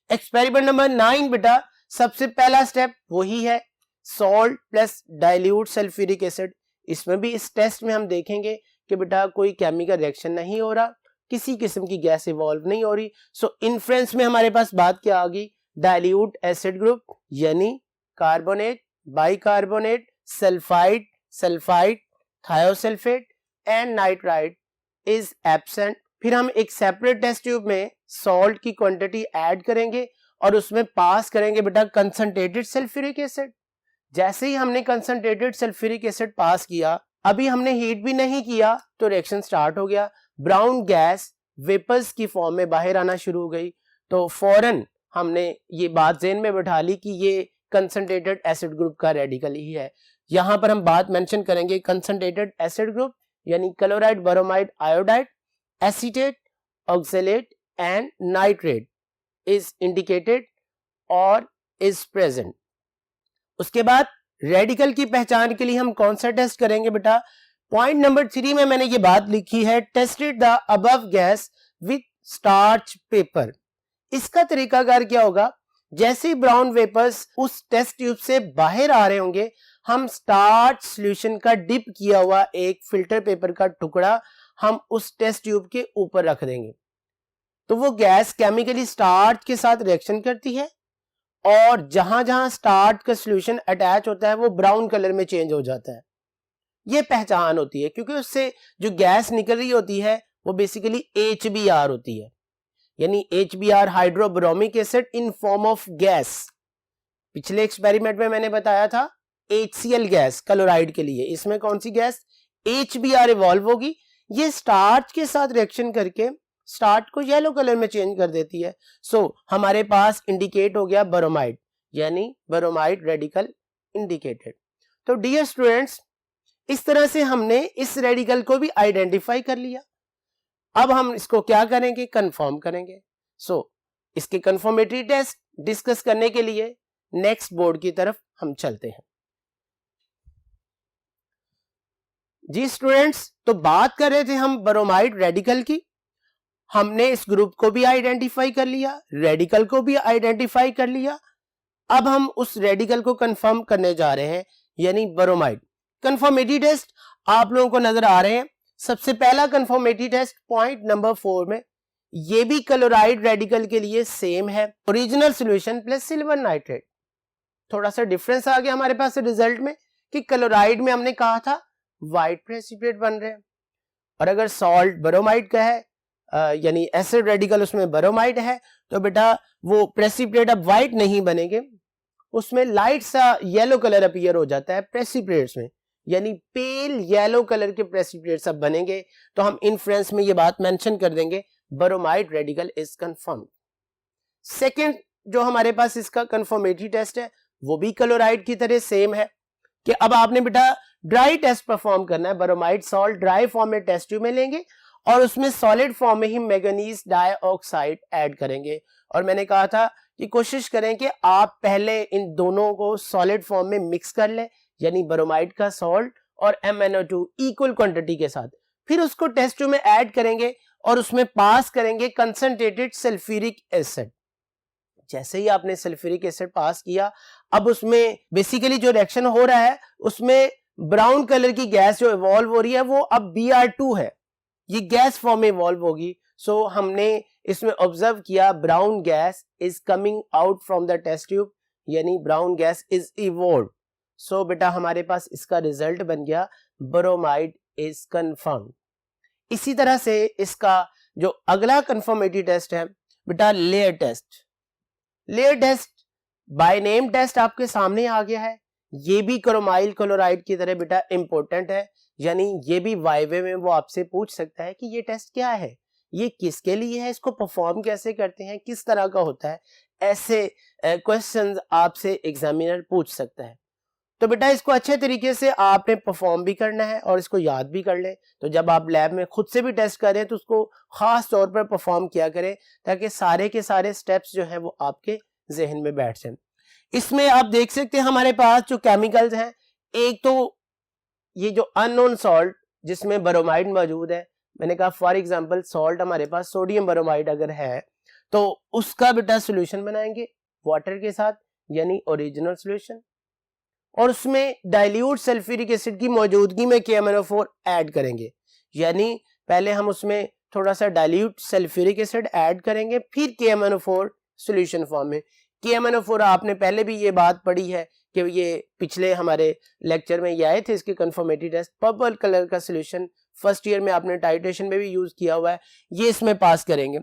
एक्सपेरिमेंट नंबर 9 बेटा सबसे पहला स्टेप वही है salt plus dilute sulphuric acid. इसमें भी इस टेस्ट में हम देखेंगे कि बेटा कोई केमिकल रिएक्शन नहीं हो रहा, किसी किस्म की गैस इवॉल्व नहीं हो रही। सो इन्फ्रेंस में हमारे पास बात क्या आ गई, डाइल्यूट एसिड ग्रुप यानी carbonate, bicarbonate, sulphide, sulphide, thiosulphate and nitrite is absent. फिर हम एक सेपरेट टेस्ट ट्यूब में सॉल्ट की क्वांटिटी ऐड करेंगे और उसमें पास करेंगे बेटा कंसंट्रेटेड सल्फ्यूरिक एसिड। जैसे ही हमने कंसंट्रेटेड सल्फ्यूरिक एसिड पास किया, अभी हमने हीट भी नहीं किया तो रिएक्शन स्टार्ट हो गया, ब्राउन गैस वेपर्स की फॉर्म में बाहर आना शुरू हो गई। तो फौरन हमने ये बात ज़हन में बैठा ली कि ये कंसंट्रेटेड एसिड ग्रुप का रेडिकल ही है। यहां पर हम बात मेंशन करेंगे कंसंट्रेटेड एसिड ग्रुप यानी chloride, bromide, iodide, acetate, oxalate and nitrate is indicated और इज प्रेजेंट। उसके बाद रेडिकल की पहचान के लिए हम कौन सा टेस्ट करेंगे बेटा, पॉइंट नंबर 3 में मैंने ये बात लिखी है tested the above gas with starch paper. इसका तरीकाकार क्या होगा, जैसे ब्राउन वेपर्स उस टेस्ट ट्यूब से बाहर आ रहे होंगे, हम स्टार्च सॉल्यूशन का डिप किया हुआ एक फिल्टर पेपर का टुकड़ा हम उस टेस्ट ट्यूब के ऊपर रख देंगे। तो वो गैस केमिकली स्टार्च के साथ रिएक्शन करती है और जहां जहां स्टार्च का सॉल्यूशन अटैच होता है वो ब्राउन कलर में चेंज हो जाता है। ये पहचान होती है क्योंकि उससे जो गैस निकल रही होती है वो बेसिकली HBr होती है, यानी HBr hydrobromic acid in form of gas. पिछले एक्सपेरिमेंट में मैंने बताया था HCl गैस क्लोराइड के लिए, इसमें कौन सी गैस HBr इवॉल्व होगी, ये स्टार्च के साथ रिएक्शन करके स्टार्च को येलो कलर में चेंज कर देती है। सो हमारे पास इंडिकेट हो गया ब्रोमाइड, यानी ब्रोमाइड रेडिकल इंडिकेटेड। तो डियर स्टूडेंट्स, इस तरह से हमने इस रेडिकल को भी आइडेंटिफाई कर लिया। अब हम इसको क्या करेंगे, कंफर्म करेंगे। सो इसके कंफर्मेटरी टेस्ट डिस्कस करने के लिए नेक्स्ट बोर्ड की तरफ हम चलते हैं। जी स्टूडेंट्स, तो बात कर रहे थे हम ब्रोमाइड रेडिकल की। हमने इस ग्रुप को भी आइडेंटिफाई कर लिया, रेडिकल को भी आइडेंटिफाई कर लिया। अब हम उस रेडिकल को कंफर्म करने जा रहे हैं, यानी ब्रोमाइड। कंफर्मेटरी टेस्ट आप लोगों को नजर आ रहे हैं। सबसे पहला कंफर्मेटरी टेस्ट पॉइंट नंबर 4 में, ये भी क्लोराइड रेडिकल के लिए सेम है, original solution plus silver nitrate. थोड़ा सा डिफरेंस आ गया हमारे पास रिजल्ट में कि क्लोराइड में हमने कहा था व्हाइट प्रेसिपिटेट बन रहे हैं, और अगर सॉल्ट ब्रोमाइड का है यानी एसिड रेडिकल उसमें ब्रोमाइड है, तो बेटा वो प्रेसिपिटेट अब व्हाइट नहीं बनेंगे, उसमें लाइट सा येलो कलर अपीयर हो जाता है प्रेसिपिटेट्स में, यानी पेल येलो कलर के प्रेसिपिटेट्स अब बनेंगे। तो हम इन्फ्रेंस में ये बात मेंशन कर देंगे, bromide radical is confirmed. Second जो हमारे पास इसका कंफर्मेटरी टेस्ट है वो भी क्लोराइड की तरह सेम है कि अब आपने बेटा ड्राई टेस्ट परफॉर्म करना है। ब्रोमाइड सॉल्ट ड्राई फॉर्म में टेस्ट ट्यूब में लेंगे और उसमें सॉलिड फॉर्म में ही मैंगनीज डाइऑक्साइड ऐड करेंगे, और मैंने कहा था कि कोशिश करें कि आप पहले इन दोनों को सॉलिड फॉर्म में मिक्स कर लें, यानी ब्रोमाइड का सॉल्ट और MnO2 इक्वल क्वांटिटी के साथ, फिर उसको टेस्ट ट्यूब में ऐड करेंगे और उसमें पास करेंगे कंसंट्रेटेड सल्फ्यूरिक एसिड। जैसे ही आपने सल्फ्यूरिक एसिड पास किया, अब उसमें बेसिकली जो रिएक्शन हो रहा है उसमें ब्राउन कलर की गैस जो इवॉल्व हो रही है वो अब Br2 है, ये गैस फॉर्म में इवॉल्व होगी। सो हमने इसमें ऑब्जर्व किया brown gas is coming out from the test tube, यानी brown gas is evolve. So बेटा हमारे पास इसका रिजल्ट बन गया ब्रोमाइड इज कंफर्म। इसी तरह से इसका जो अगला कंफर्मेटरी टेस्ट है बेटा layer test. Layer test by name test आपके सामने आ गया है, ये भी क्रोमाइल क्लोराइड की तरह बेटा इंपॉर्टेंट है, यानी ये भी वाइवे में वो आपसे पूछ सकता है कि ये टेस्ट क्या है, ये किसके लिए है, इसको परफॉर्म कैसे करते हैं, किस तरह का होता है, ऐसे क्वेश्चंस आपसे एग्जामिनर पूछ सकता है। तो बेटा इसको अच्छे तरीके से आपने परफॉर्म भी करना है और इसको याद भी कर ले। तो जब आप लैब में खुद से भी टेस्ट करें तो उसको खास तौर पर परफॉर्म किया करें ताकि सारे के सारे स्टेप्स जो है वो आपके जहन में बैठ जाए। इसमें आप देख सकते हैं हमारे पास जो केमिकल्स हैं, एक तो ये जो अननोन सॉल्ट जिसमें ब्रोमाइड मौजूद है, मैंने कहा फॉर एग्जांपल सॉल्ट हमारे पास सोडियम ब्रोमाइड अगर है तो उसका बेटा सॉल्यूशन बनाएंगे वाटर के साथ, यानी ओरिजिनल सॉल्यूशन, और उसमें डाइल्यूट सल्फ्यूरिक एसिड की मौजूदगी में KMnO4 ऐड करेंगे, यानी पहले हम उसमें थोड़ा सा डाइल्यूट सल्फ्यूरिक एसिड ऐड करेंगे फिर KMnO4 सॉल्यूशन फॉर्म में। KMnO4 आपने पहले भी ये बात पढ़ी है कि ये पिछले हमारे लेक्चर में ये आए थे, इसके कंफर्मेटरी टेस्ट पर्पल कलर का सॉल्यूशन फर्स्ट ईयर में आपने टाइट्रेशन में भी यूज किया हुआ है, ये इसमें पास करेंगे।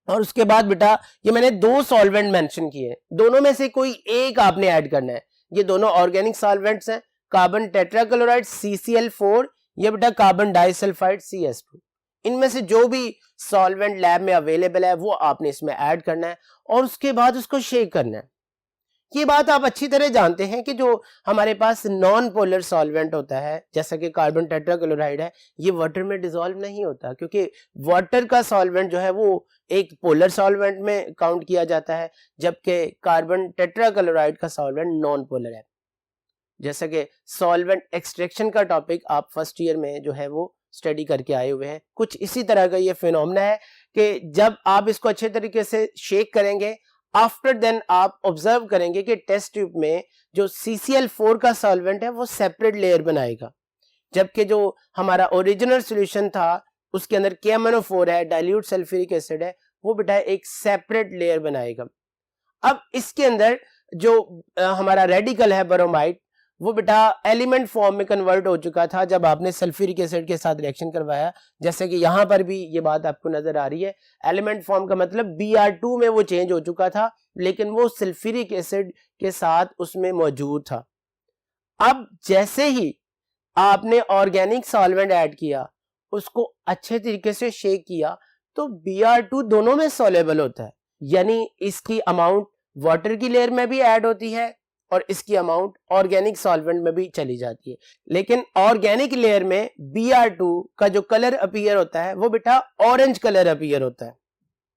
और उसके बाद बेटा ये मैंने दो सॉल्वेंट मेंशन किए, दोनों में से कोई एक आपने ऐड करना है। ये दोनों ऑर्गेनिक सॉल्वेंट्स हैं, कार्बन टेट्राक्लोराइड CCl4, ये बेटा कार्बन डाइसल्फाइड CS2। इनमें से जो भी सॉल्वेंट लैब में अवेलेबल है वो आपने इसमें ऐड करना है और उसके बाद उसको शेक करना है। ये बात आप अच्छी तरह जानते हैं कि जो हमारे पास नॉन पोलर सॉल्वेंट होता है जैसा कि कार्बन टेट्राक्लोराइड है, ये वाटर में डिसॉल्व नहीं होता, क्योंकि वाटर का सॉल्वेंट जो है वो एक पोलर सॉल्वेंट में काउंट किया जाता है, जबकि कार्बन टेट्राक्लोराइड का सॉल्वेंट नॉन पोलर है। जैसा कि सॉल्वेंट एक्सट्रैक्शन का टॉपिक आप फर्स्ट ईयर में जो है वो स्टडी करके आए हुए हैं, कुछ इसी तरह का ये फिनोमेना है कि जब आप इसको अच्छे तरीके से शेक करेंगे, आफ्टर देन आप ऑब्जर्व करेंगे कि टेस्ट ट्यूब में जो CCl4 का सॉल्वेंट है वो सेपरेट लेयर बनाएगा, जबकि जो हमारा ओरिजिनल सॉल्यूशन था उसके अंदर KMnO4 है, डाइल्यूट सल्फ्यूरिक एसिड है, वो बेटा एक सेपरेट लेयर बनाएगा। अब इसके अंदर जो हमारा रेडिकल है ब्रोमाइड, वो बेटा एलिमेंट फॉर्म में कन्वर्ट हो चुका था जब आपने सल्फ्यूरिक एसिड के साथ रिएक्शन करवाया, जैसे कि यहाँ पर भी ये बात आपको नजर आ रही है। एलिमेंट फॉर्म का मतलब Br2 में वो चेंज हो चुका था, लेकिन वो सल्फ्यूरिक एसिड के साथ उसमें मौजूद था। अब जैसे ही आपने ऑर्गेनिक सॉल्वेंट ऐड किया, उसको अच्छे तरीके से शेक किया, तो Br2 दोनों में सॉल्युबल होता है, यानी इसकी अमाउंट वाटर की लेयर में भी ऐड होती है और इसकी अमाउंट ऑर्गेनिक सॉल्वेंट में भी चली जाती है। लेकिन ऑर्गेनिक लेयर में Br2 का जो कलर अपीयर होता है वो बेटा ऑरेंज कलर अपीयर होता है,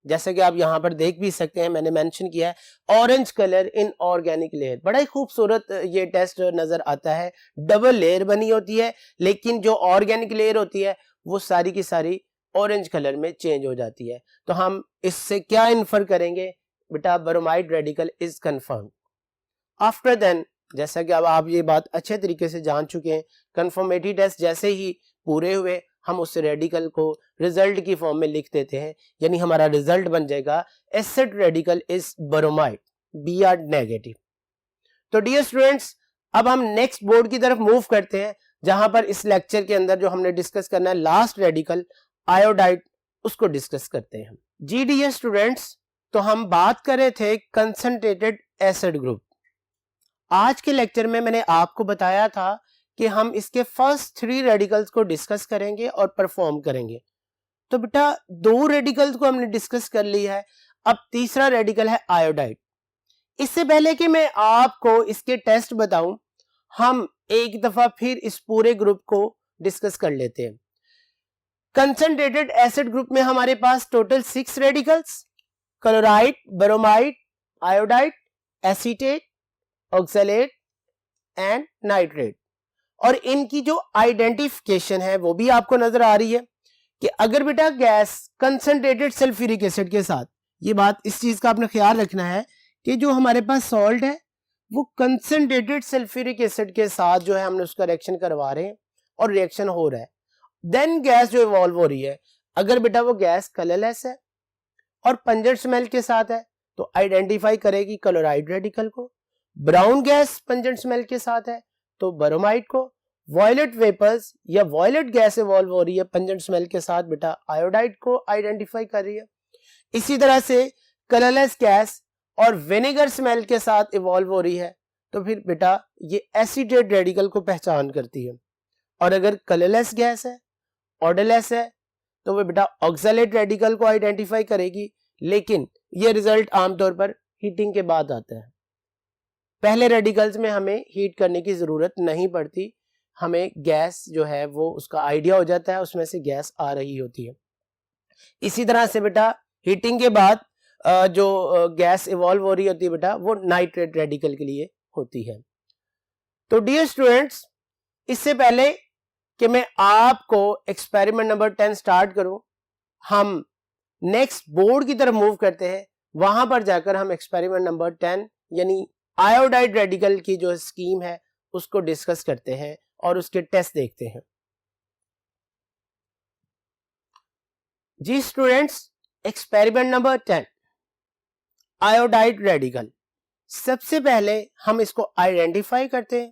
जैसे कि आप यहाँ पर देख भी सकते हैं, मैंने मेंशन किया है orange colour in organic layer. बड़ा ही खूबसूरत ये टेस्ट नजर आता है, डबल लेयर बनी होती है लेकिन जो ऑर्गेनिक लेयर होती है वो सारी की सारी ऑरेंज कलर में चेंज हो जाती है। तो हम इससे क्या इन्फर करेंगे बेटा, bromide radical is confirm. After then, जैसा कि अब आप ये बात अच्छे तरीके से जान चुके हैं, कंफर्मेटरी टेस्ट जैसे ही पूरे हुए हम उस रेडिकल को रिजल्ट की फॉर्म में लिख देते हैं, यानी हमारा रिजल्ट बन जाएगा acid radical is bromide, Br negative. तो डियर स्टूडेंट्स, अब हम नेक्स्ट बोर्ड की तरफ मूव करते हैं, जहां पर इस लेक्चर के अंदर जो हमने डिस्कस करना है लास्ट रेडिकल आयोडाइड, उसको डिस्कस करते हैं। जी डियर स्टूडेंट्स, तो हम बात कर रहे थे कंसंट्रेटेड एसिड ग्रुप। आज के लेक्चर में मैंने आपको बताया था कि हम इसके फर्स्ट 3 रेडिकल्स को डिस्कस करेंगे और परफॉर्म करेंगे। तो बेटा 2 रेडिकल्स को हमने डिस्कस कर लिया है, अब तीसरा रेडिकल है आयोडाइड। इससे पहले कि मैं आपको इसके टेस्ट बताऊं, हम एक दफा फिर इस पूरे ग्रुप को डिस्कस कर लेते हैं। कंसंट्रेटेड एसिड ग्रुप में हमारे पास total 6 radicals, chloride, bromide, iodide, acetate, oxalate and nitrate. और इनकी जो आइडेंटिफिकेशन है वो भी आपको नजर आ रही है कि अगर बेटा गैस कंसंट्रेटेड सल्फ्यूरिक एसिड के साथ, ये बात इस चीज का आपने ख्याल रखना है कि जो हमारे पास सॉल्ट है वो कंसंट्रेटेड सल्फ्यूरिक एसिड के साथ जो है हमने उसका रिएक्शन करवा रहे हैं और रिएक्शन हो रहा है, देन गैस जो इवॉल्व हो रही है, अगर बेटा वो गैस कलरलेस है और पंजेंट स्मेल के साथ है तो आइडेंटिफाई करेगी क्लोराइड रेडिकल को। ब्राउन गैस पंजेंट स्मेल के साथ है तो ब्रोमाइड को। वॉयलेट वेपर्स या वॉयलेट गैस इवॉल्व हो रही है पंजेंट स्मेल के साथ, बेटा आयोडाइड को आइडेंटिफाई कर रही है। इसी तरह से कलरलेस गैस और विनेगर स्मेल के साथ इवॉल्व हो रही है तो फिर बेटा ये एसीटेट रेडिकल को पहचान करती है। और अगर कलरलेस गैस है, ऑर्डरलेस है, तो वो बेटा ऑक्सलेट रेडिकल को आइडेंटिफाई करेगी। लेकिन ये रिजल्ट आमतौर पर हीटिंग के बाद आता है। पहले रेडिकल्स में हमें हीट करने की जरूरत नहीं पड़ती, हमें गैस जो है वो उसका आइडिया हो जाता है, उसमें से गैस आ रही होती है। इसी तरह से बेटा हीटिंग के बाद जो गैस इवॉल्व हो रही होती है बेटा वो नाइट्रेट रेडिकल के लिए होती है। तो डियर स्टूडेंट्स, इससे पहले कि मैं आपको एक्सपेरिमेंट नंबर 10 स्टार्ट करूं, हम नेक्स्ट बोर्ड की तरफ मूव करते हैं। वहां पर जाकर हम एक्सपेरिमेंट नंबर 10 यानी आयोडाइड रेडिकल की जो स्कीम है उसको डिस्कस करते हैं और उसके टेस्ट देखते हैं। जी students, experiment number 10 iodide radical. सबसे पहले हम इसको आइडेंटिफाई करते हैं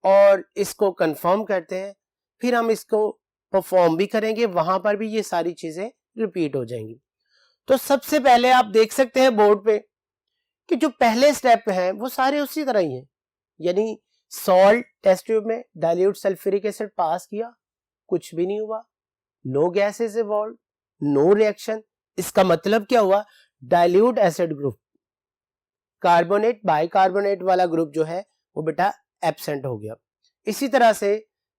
और इसको कंफर्म करते हैं, फिर हम इसको परफॉर्म भी करेंगे, वहां पर भी ये सारी चीजें रिपीट हो जाएंगी। तो सबसे पहले आप देख सकते हैं बोर्ड पे कि जो पहले स्टेप है वो सारे उसी तरह ही हैं, यानी सॉल्ट टेस्ट ट्यूब में डाइल्यूट सल्फ्यूरिक एसिड पास किया, कुछ भी नहीं हुआ, no gases evolve, no reaction. इसका मतलब क्या हुआ, dilute acid group, carbonate bicarbonate वाला ग्रुप जो है वो बेटा एब्सेंट हो गया। इसी तरह से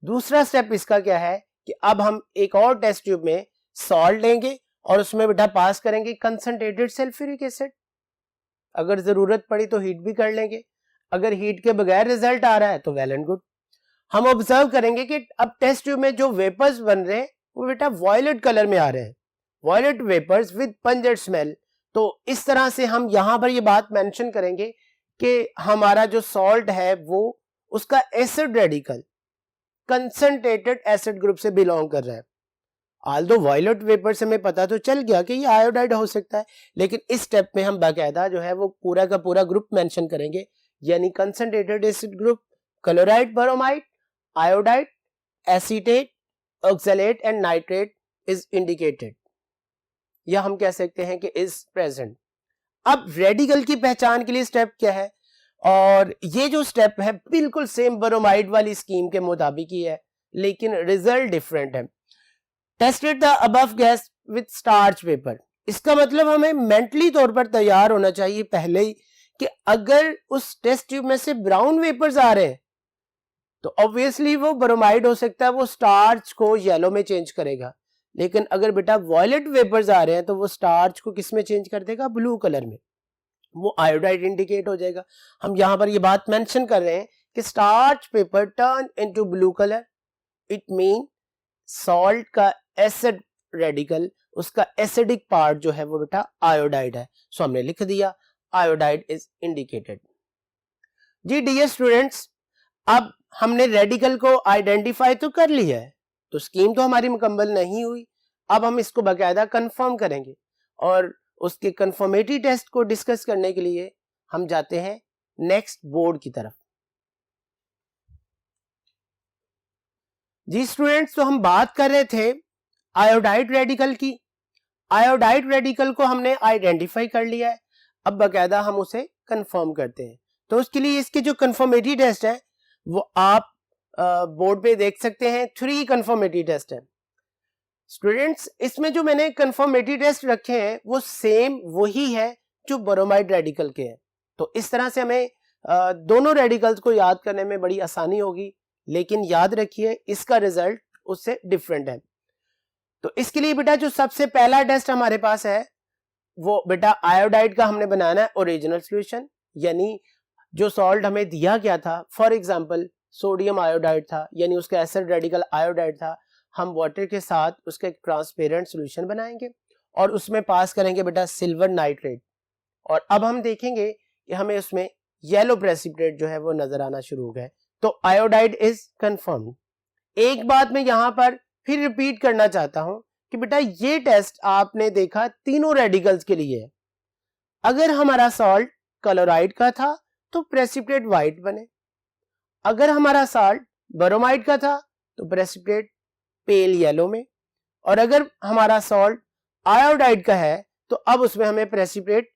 दूसरा स्टेप इसका क्या है कि अब हम एक और टेस्ट ट्यूब में सॉल्ट लेंगे और उसमें बेटा पास करेंगे कंसंट्रेटेड सल्फ्यूरिक एसिड। अगर जरूरत पड़ी तो हीट भी कर लेंगे, अगर हीट के बगैर रिजल्ट आ रहा है तो वेल एंड गुड। हम ऑब्जर्व करेंगे कि अब टेस्ट ट्यूब में जो वेपर्स बन रहे हैं वो बेटा वॉयलेट कलर में आ रहे हैं, violet vapours with pungent smell. तो इस तरह से हम यहां पर ये बात मेंशन करेंगे कि हमारा जो सॉल्ट है वो उसका acid radical concentrated acid group से बिलोंग कर रहा है। आल्दो वॉयलेट वेपर से हमें पता तो चल गया कि ये आयोडाइड हो सकता है, लेकिन इस स्टेप में हम बाकायदा जो है वो पूरा का पूरा ग्रुप मेंशन करेंगे, यानी concentrated acid group, chloride, bromide, iodide, acetate, oxalate and nitrate is indicated, या हम कह सकते हैं कि इज प्रेजेंट। अब रेडिकल की पहचान के लिए स्टेप क्या है, और ये जो स्टेप है बिल्कुल सेम ब्रोमाइड वाली स्कीम के मुताबिक ही है, लेकिन रिजल्ट डिफरेंट है। Tested the above gas with starch paper. इसका मतलब हमें मेंटली तौर पर तैयार होना चाहिए पहले ही कि अगर उस टेस्ट ट्यूब में से ब्राउन वेपर्स आ रहे हैं तो ऑब्वियसली वो ब्रोमाइड हो सकता है, वो स्टार्च को येलो में चेंज करेगा। लेकिन अगर बेटा वॉयलेट वेपर्स आ रहे हैं तो वो स्टार्च को किस में चेंज कर देगा? ब्लू कलर में, वो आयोडाइड इंडिकेट हो जाएगा। हम यहां पर ये बात मेंशन कर रहे हैं कि starch paper turn into blue colour, it mean salt का एसिड रेडिकल, उसका एसिडिक पार्ट जो है वो बेटा आयोडाइड है। सो हमने लिख दिया आयोडाइड इज इंडिकेटेड। जी डियर स्टूडेंट्स, अब हमने रेडिकल को आइडेंटिफाई तो कर लिया है, तो स्कीम तो हमारी मुकम्मल नहीं हुई। अब हम इसको बाकायदा कंफर्म करेंगे और उसके कंफर्मेटरी टेस्ट को डिस्कस करने के लिए हम जाते हैं नेक्स्ट बोर्ड की तरफ। जी स्टूडेंट्स, तो हम बात कर रहे थे आयोडाइड रेडिकल की। आयोडाइड रेडिकल को हमने आइडेंटिफाई कर लिया है, अब बाकायदा हम उसे कंफर्म करते हैं। तो उसके लिए इसके जो कंफर्मेटरी टेस्ट है वो आप बोर्ड पे देख सकते हैं। 3 कंफर्मेटरी टेस्ट है स्टूडेंट्स। इसमें जो मैंने कंफर्मेटरी टेस्ट रखे हैं वो सेम वही है जो ब्रोमाइड रेडिकल के हैं। तो इस तरह से हमें दोनों रेडिकल्स को याद करने में बड़ी आसानी होगी, लेकिन याद रखिए इसका रिजल्ट उससे डिफरेंट है। तो इसके लिए बेटा जो सबसे पहला टेस्ट हमारे पास है वो बेटा आयोडाइड का हमने बनाना है ओरिजिनल सॉल्यूशन, यानी जो सॉल्ट हमें दिया गया था, फॉर एग्जांपल सोडियम आयोडाइड था, यानी उसका एसिड रेडिकल आयोडाइड था, हम वाटर के साथ उसका एक ट्रांसपेरेंट सॉल्यूशन बनाएंगे और उसमें पास करेंगे बेटा सिल्वर नाइट्रेट। और अब हम देखेंगे कि हमें उसमें येलो प्रेसिपिटेट जो है वो नजर आना शुरू हो गए। तो आयोडाइड इज कंफर्म। एक बात मैं यहां पर फिर रिपीट करना चाहता हूं कि बेटा ये टेस्ट आपने देखा तीनों रेडिकल्स के लिए। अगर हमारा सॉल्ट क्लोराइड का था तो प्रेसिपिटेट व्हाइट बने, अगर हमारा सॉल्ट ब्रोमाइड का था तो प्रेसिपिटेट पेल येलो में, और अगर हमारा सॉल्ट आयोडाइड का है तो अब उसमें हमें प्रेसिपिटेट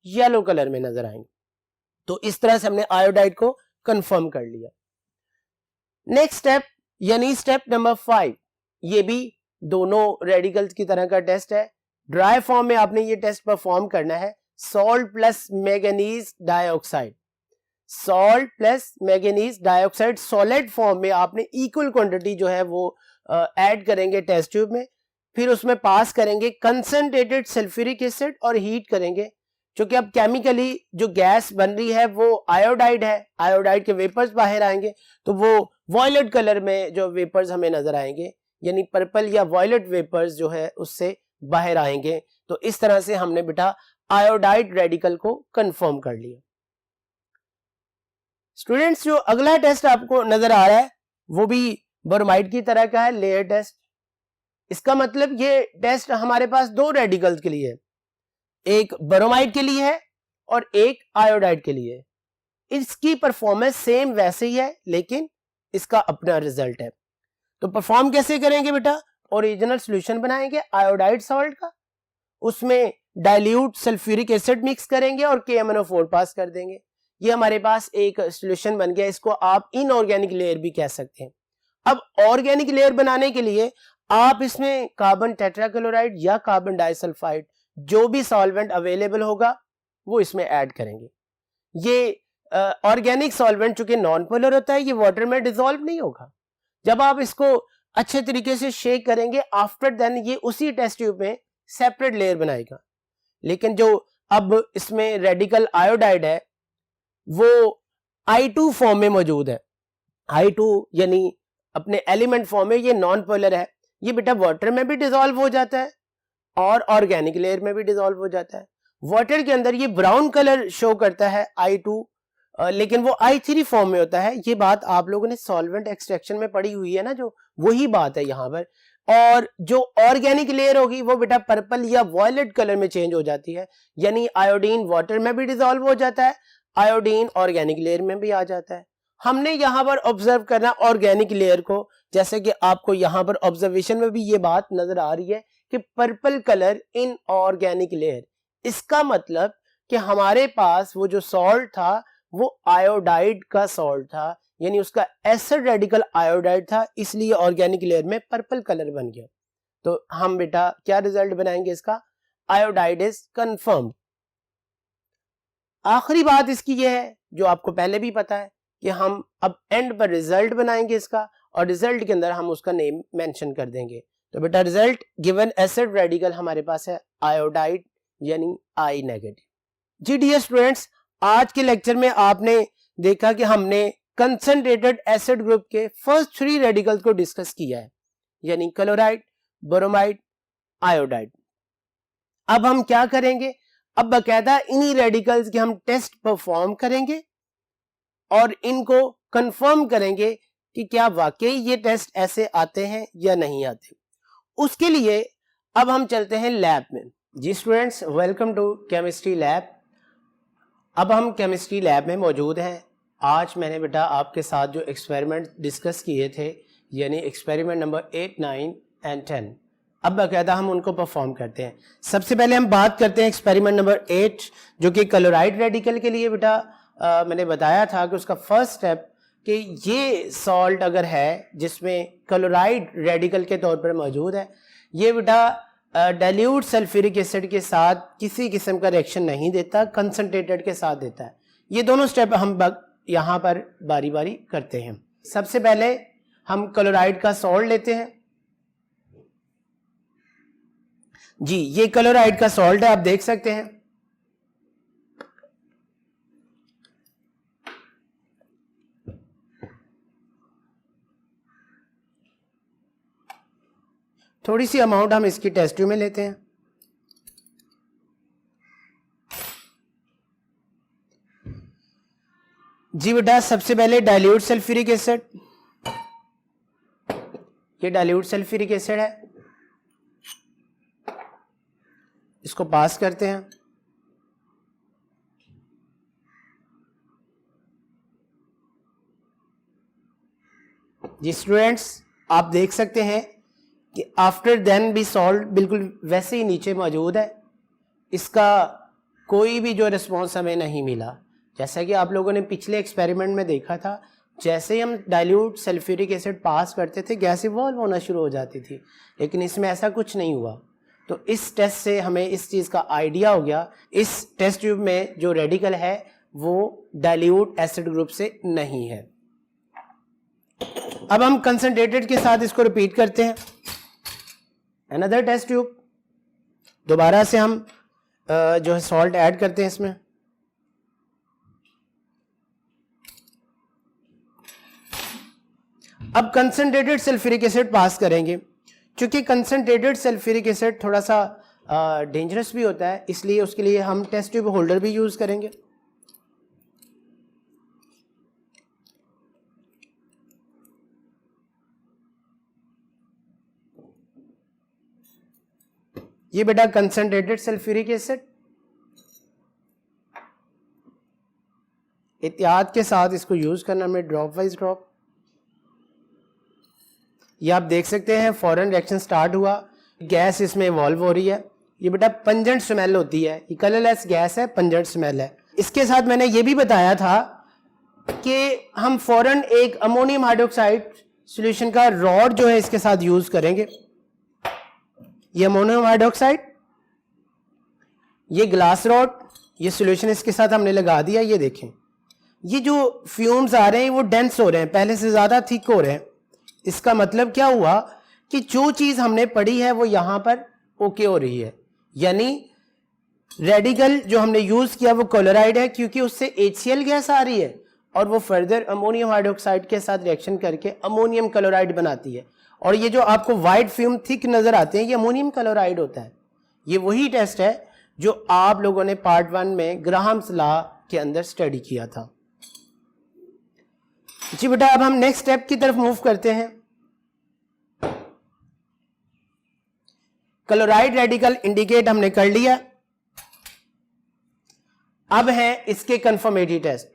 येलो कलर में नजर आएंगे। तो इस तरह से हमने आयोडाइड को कंफर्म कर लिया। नेक्स्ट स्टेप यानी स्टेप नंबर 5, ये भी दोनों रेडिकल्स की तरह का टेस्ट है। ड्राई फॉर्म में आपने ये टेस्ट परफॉर्म करना है, salt plus manganese dioxide. Salt plus manganese dioxide solid form में आपने इक्वल क्वांटिटी जो है वो ऐड करेंगे टेस्ट ट्यूब में, फिर उसमें पास करेंगे कंसंट्रेटेड सल्फ्यूरिक एसिड और हीट करेंगे। क्योंकि अब केमिकली जो गैस बन रही है वो आयोडाइड है, आयोडाइड के वेपर्स बाहर आएंगे तो वो वॉयलेट कलर में जो वेपर्स हमें नजर आएंगे, यानी पर्पल या वॉयलेट वेपर्स जो है उससे बाहर आएंगे। तो इस तरह से हमने बेटा आयोडाइड रेडिकल को कंफर्म कर लिया। स्टूडेंट्स, जो अगला टेस्ट आपको नजर आ रहा है वो भी ब्रोमाइड की तरह का है, लेयर टेस्ट। इसका मतलब ये टेस्ट हमारे पास दो रेडिकल्स के लिए है, एक ब्रोमाइड के लिए है और एक आयोडाइड के लिए। इसकी परफॉर्मेंस सेम वैसे ही है लेकिन इसका अपना रिजल्ट है। तो परफॉर्म कैसे करेंगे बेटा? ओरिजिनल सॉल्यूशन बनाएंगे आयोडाइड सॉल्ट का, उसमें डाइल्यूट सल्फ्यूरिक एसिड मिक्स करेंगे और KMnO4 पास कर देंगे। ये हमारे पास एक सॉल्यूशन बन गया। इसको आप इनऑर्गेनिक लेयर भी कह सकते हैं। अब ऑर्गेनिक लेयर बनाने के लिए आप इसमें कार्बन टेट्राक्लोराइड या कार्बन डाइसल्फाइड जो भी सॉल्वेंट अवेलेबल होगा वो इसमें ऐड करेंगे। ये ऑर्गेनिक सॉल्वेंट चूंकि नॉन पोलर होता है, ये वाटर में डिसॉल्व नहीं होगा। जब आप इसको अच्छे तरीके से शेक करेंगे आफ्टर देन ये उसी टेस्ट ट्यूब में सेपरेट लेयर बनाएगा। लेकिन जो अब इसमें रेडिकल आयोडाइड है वो I2 फॉर्म में मौजूद है। I2 यानी अपने एलिमेंट फॉर्म में ये नॉन पोलर है, ये बेटा वाटर में भी डिसॉल्व हो जाता है और ऑर्गेनिक लेयर में भी डिसॉल्व हो जाता है। वाटर के अंदर ये ब्राउन कलर शो करता है I2, लेकिन वो I3 फॉर्म में होता है। ये बात आप लोगों ने सॉल्वेंट एक्सट्रैक्शन में पढ़ी हुई है ना, जो वही बात है यहाँ पर। और जो ऑर्गेनिक लेयर होगी वो बेटा पर्पल या वॉयलेट कलर में चेंज हो जाती है, यानी आयोडीन वाटर में भी डिसॉल्व हो जाता है, आयोडीन ऑर्गेनिक लेयर में भी आ जाता है। हमने यहाँ पर ऑब्जर्व करना ऑर्गेनिक लेयर को, जैसे कि आपको यहाँ पर ऑब्जर्वेशन में भी ये बात नजर आ रही है कि purple colour in organic layer. इसका मतलब कि हमारे पास वो जो सॉल्ट था वो आयोडाइड का सॉल्ट था, यानी उसका एसिड रेडिकल आयोडाइड था, इसलिए ऑर्गेनिक लेयर में पर्पल कलर बन गया। तो हम बेटा क्या रिजल्ट बनाएंगे इसका? Iodide is confirmed. आखिरी बात इसकी यह है जो आपको पहले भी पता है कि हम अब एंड पर रिजल्ट बनाएंगे इसका, और रिजल्ट के अंदर हम उसका नेम मेंशन कर देंगे। तो बेटा रिजल्ट गिवन एसिड रेडिकल हमारे पास है आयोडाइड यानी आई नेगेटिव। जी डियर स्टूडेंट्स, आज के लेक्चर में आपने देखा कि हमने कंसंट्रेटेड एसिड ग्रुप के फर्स्ट 3 रेडिकल्स को डिस्कस किया है, यानी क्लोराइड, ब्रोमाइड, आयोडाइड। अब हम क्या करेंगे, अब बकायदा इन्हीं रेडिकल्स के हम टेस्ट परफॉर्म करेंगे और इनको कंफर्म करेंगे कि क्या वाकई ये टेस्ट ऐसे आते हैं या नहीं आते। उसके लिए अब हम चलते हैं लैब में। जी students, welcome to chemistry lab. अब हम केमिस्ट्री लैब में मौजूद हैं। आज मैंने बेटा आपके साथ जो एक्सपेरिमेंट डिस्कस किए थे, यानी एक्सपेरिमेंट नंबर 8, 9 एंड 10, अब बाकायदा हम उनको परफॉर्म करते हैं। सबसे पहले हम बात करते हैं एक्सपेरिमेंट नंबर 8 जो कि क्लोराइड रेडिकल के लिए बेटा मैंने बताया था कि उसका फर्स्ट स्टेप कि ये सॉल्ट अगर है जिसमें क्लोराइड रेडिकल के तौर पर मौजूद है, ये बेटा डाइल्यूट सल्फ्यूरिक एसिड के साथ किसी किस्म का रिएक्शन नहीं देता, कंसंट्रेटेड के साथ देता है। ये दोनों स्टेप हम यहाँ पर बारी बारी करते हैं। सबसे पहले हम क्लोराइड का सॉल्ट लेते हैं। जी ये क्लोराइड का सॉल्ट है, आप देख सकते हैं। थोड़ी सी अमाउंट हम इसकी टेस्ट ट्यूब में लेते हैं। जी बेटा सबसे पहले डाइल्यूट सल्फ्यूरिक एसिड, ये डाइल्यूट सल्फ्यूरिक एसिड है, इसको पास करते हैं। जी स्टूडेंट्स, आप देख सकते हैं कि आफ्टर देन भी सॉल्ट बिल्कुल वैसे ही नीचे मौजूद है, इसका कोई भी जो रिस्पॉन्स हमें नहीं मिला। जैसा कि आप लोगों ने पिछले एक्सपेरिमेंट में देखा था, जैसे ही हम डाइल्यूट सल्फ्यूरिक एसिड पास करते थे गैस इवॉल्व होना शुरू हो जाती थी, लेकिन इसमें ऐसा कुछ नहीं हुआ। तो इस टेस्ट से हमें इस चीज़ का आइडिया हो गया, इस टेस्ट ट्यूब में जो रेडिकल है वो डाइल्यूट एसिड ग्रुप से नहीं है। अब हम कंसंट्रेटेड के साथ इसको रिपीट करते हैं। अनदर टेस्ट ट्यूब, दोबारा से हम जो है सॉल्ट ऐड करते हैं इसमें। अब कंसंट्रेटेड सल्फ्यूरिक एसिड पास करेंगे। क्योंकि कंसंट्रेटेड सल्फ्यूरिक एसिड थोड़ा सा डेंजरस भी होता है, इसलिए उसके लिए हम टेस्ट ट्यूब होल्डर भी यूज करेंगे। ये बेटा कंसंट्रेटेड सल्फ्यूरिक एसिड, एहतियात के साथ इसको यूज करना में ड्रॉप वाइज ड्रॉप। ये आप देख सकते हैं फौरन रिएक्शन स्टार्ट हुआ, गैस इसमें इवॉल्व हो रही है। ये बेटा पंजेंट स्मेल होती है, ये कलरलेस गैस है, पंजेंट स्मेल है। इसके साथ मैंने ये भी बताया था कि हम फौरन एक अमोनियम हाइड्रोक्साइड सॉल्यूशन का रॉड जो है इसके साथ यूज करेंगे। ये अमोनियम हाइड्रोक्साइड, ये ग्लास रॉड, ये सॉल्यूशन इसके साथ हमने लगा दिया। ये देखें, ये जो फ्यूम्स आ रहे हैं वो डेंस हो रहे हैं, पहले से ज्यादा थिक हो रहे हैं। इसका मतलब क्या हुआ कि जो चीज हमने पढ़ी है वो यहां पर ओके हो रही है, यानी रेडिकल जो हमने यूज किया वो क्लोराइड है, क्योंकि उससे HCl गैस आ रही है और वो फर्दर अमोनियम हाइड्रोक्साइड के साथ रिएक्शन करके अमोनियम क्लोराइड बनाती है। और ये जो आपको वाइट फ्यूम थिक नजर आते हैं ये अमोनियम क्लोराइड होता है। ये वही टेस्ट है जो आप लोगों ने पार्ट 1 में ग्राहम्स लॉ के अंदर स्टडी किया था। जी बेटा अब हम नेक्स्ट स्टेप की तरफ मूव करते हैं। क्लोराइड रेडिकल इंडिकेट हमने कर लिया, अब है इसके कंफर्मेटरी टेस्ट।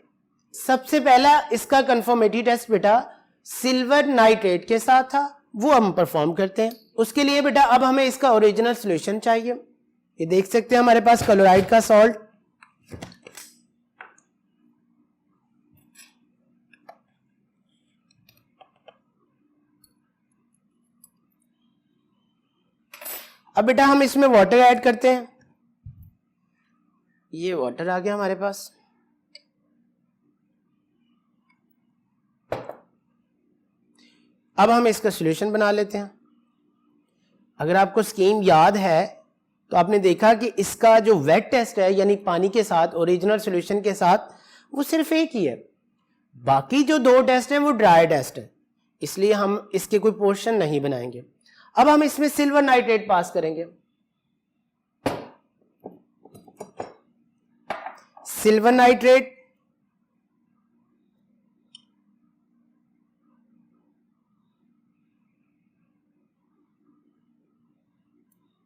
सबसे पहला इसका कंफर्मेटरी टेस्ट बेटा सिल्वर नाइट्रेट के साथ था, वो हम परफॉर्म करते हैं। उसके लिए बेटा अब हमें इसका ओरिजिनल सॉल्यूशन चाहिए। ये देख सकते हैं हमारे पास क्लोराइड का सॉल्ट, अब बेटा हम इसमें वाटर ऐड करते हैं। ये वाटर आ गया हमारे पास। अब हम इसका सॉल्यूशन बना लेते हैं। अगर आपको स्कीम याद है तो आपने देखा कि इसका जो वेट टेस्ट है यानी पानी के साथ ओरिजिनल सॉल्यूशन के साथ वो सिर्फ एक ही है, बाकी जो दो टेस्ट हैं वो ड्राई टेस्ट है, इसलिए हम इसके कोई पोर्शन नहीं बनाएंगे। अब हम इसमें सिल्वर नाइट्रेट पास करेंगे। सिल्वर नाइट्रेट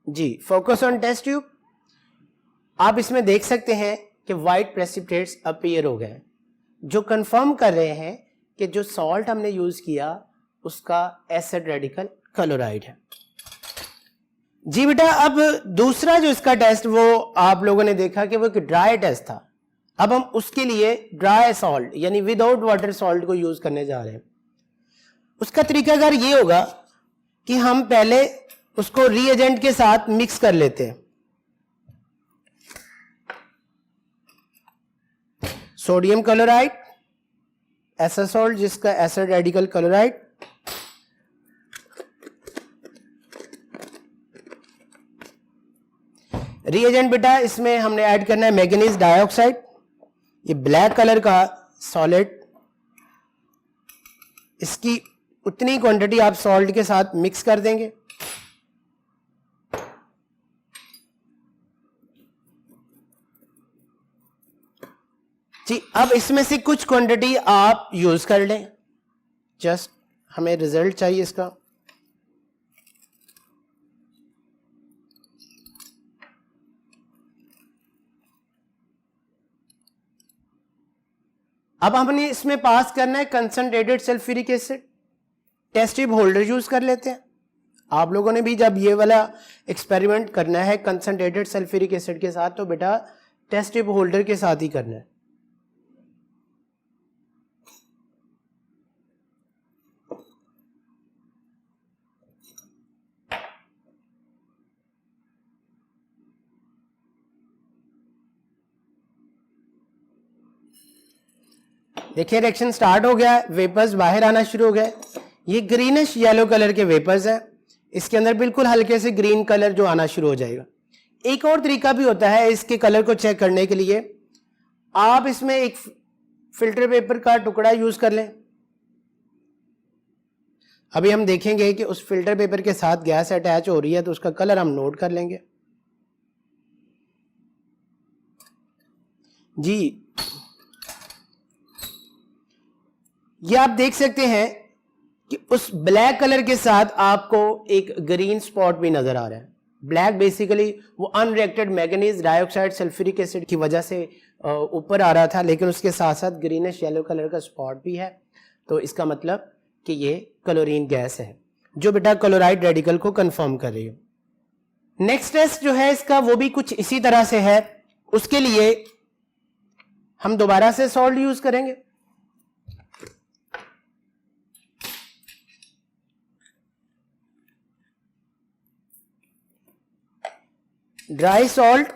जी, फोकस ऑन टेस्ट ट्यूब। आप इसमें देख सकते हैं कि व्हाइट प्रेसिपिटेट्स अपीयर हो गए, जो कंफर्म कर रहे हैं कि जो सॉल्ट हमने यूज किया उसका एसिड रेडिकल क्लोराइड है। जी बेटा, अब दूसरा जो इसका टेस्ट वो आप लोगों ने देखा कि वो एक ड्राई टेस्ट था। अब हम उसके लिए ड्राई सॉल्ट यानी विदाउट वाटर सॉल्ट को यूज करने जा रहे हैं। उसका तरीकाकार ये होगा कि हम पहले उसको रीएजेंट के साथ मिक्स कर लेते हैं। सोडियम क्लोराइड, ऐसा सॉल्ट जिसका एसिड रेडिकल क्लोराइड, रीएजेंट बेटा इसमें हमने ऐड करना है मैंगनीज डाइऑक्साइड, ये ब्लैक कलर का सॉलिड। इसकी उतनी क्वांटिटी आप सॉल्ट के साथ मिक्स कर देंगे। जी, अब इसमें से कुछ क्वांटिटी आप यूज कर लें, जस्ट हमें रिजल्ट चाहिए इसका। अब हमने इसमें पास करना है concentrated sulphuric acid. Test tube holder use कर लेते हैं। आप लोगों ने भी जब ये वाला एक्सपेरिमेंट करना है कंसंट्रेटेड सल्फ्यूरिक एसिड के साथ तो बेटा टेस्ट ट्यूब होल्डर के साथ ही करना है। देखिए रिएक्शन स्टार्ट हो गया है, वेपर्स बाहर आना शुरू हो गए। ये ग्रीनिश येलो कलर के वेपर्स हैं, इसके अंदर बिल्कुल हल्के से ग्रीन कलर जो आना शुरू हो जाएगा। एक और तरीका भी होता है इसके कलर को चेक करने के लिए, आप इसमें एक फिल्टर पेपर का टुकड़ा यूज कर लें। अभी हम देखेंगे कि उस फिल्टर पेपर के साथ गैस अटैच हो रही है तो उसका कलर हम नोट कर लेंगे। जी, ये आप देख सकते हैं कि उस ब्लैक कलर के साथ आपको एक ग्रीन स्पॉट भी नजर आ रहा है। ब्लैक बेसिकली वो unreacted manganese dioxide sulphuric acid की वजह से ऊपर आ रहा था, लेकिन उसके साथ साथ ग्रीनिश येलो कलर का स्पॉट भी है, तो इसका मतलब कि ये क्लोरीन गैस है जो बेटा क्लोराइड रेडिकल को कंफर्म कर रही है। नेक्स्ट टेस्ट जो है इसका वो भी कुछ इसी तरह से है। उसके लिए हम दोबारा से सॉल्ट यूज करेंगे। ड्राई सॉल्ट,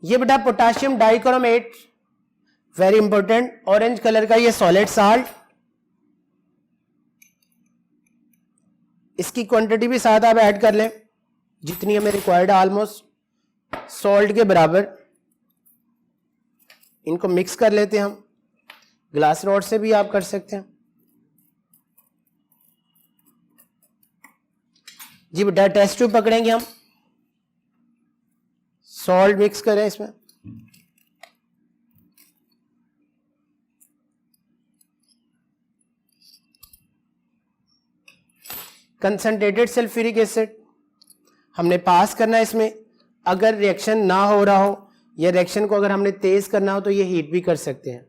ये बेटा potassium dichromate, very important, orange colour का ये सॉलिड साल्ट। इसकी क्वांटिटी भी साथ आप ऐड कर लें जितनी हमें रिक्वायर्ड है, ऑलमोस्ट सॉल्ट के बराबर। इनको मिक्स कर लेते हैं हम, ग्लास रॉड से भी आप कर सकते हैं। जी बेटा टेस्ट ट्यूब पकड़ेंगे हम, सॉल्ट मिक्स करें इसमें, कंसंट्रेटेड सल्फ्यूरिक एसिड हमने पास करना है इसमें। अगर रिएक्शन ना हो रहा हो या रिएक्शन को अगर हमने तेज करना हो तो ये हीट भी कर सकते हैं।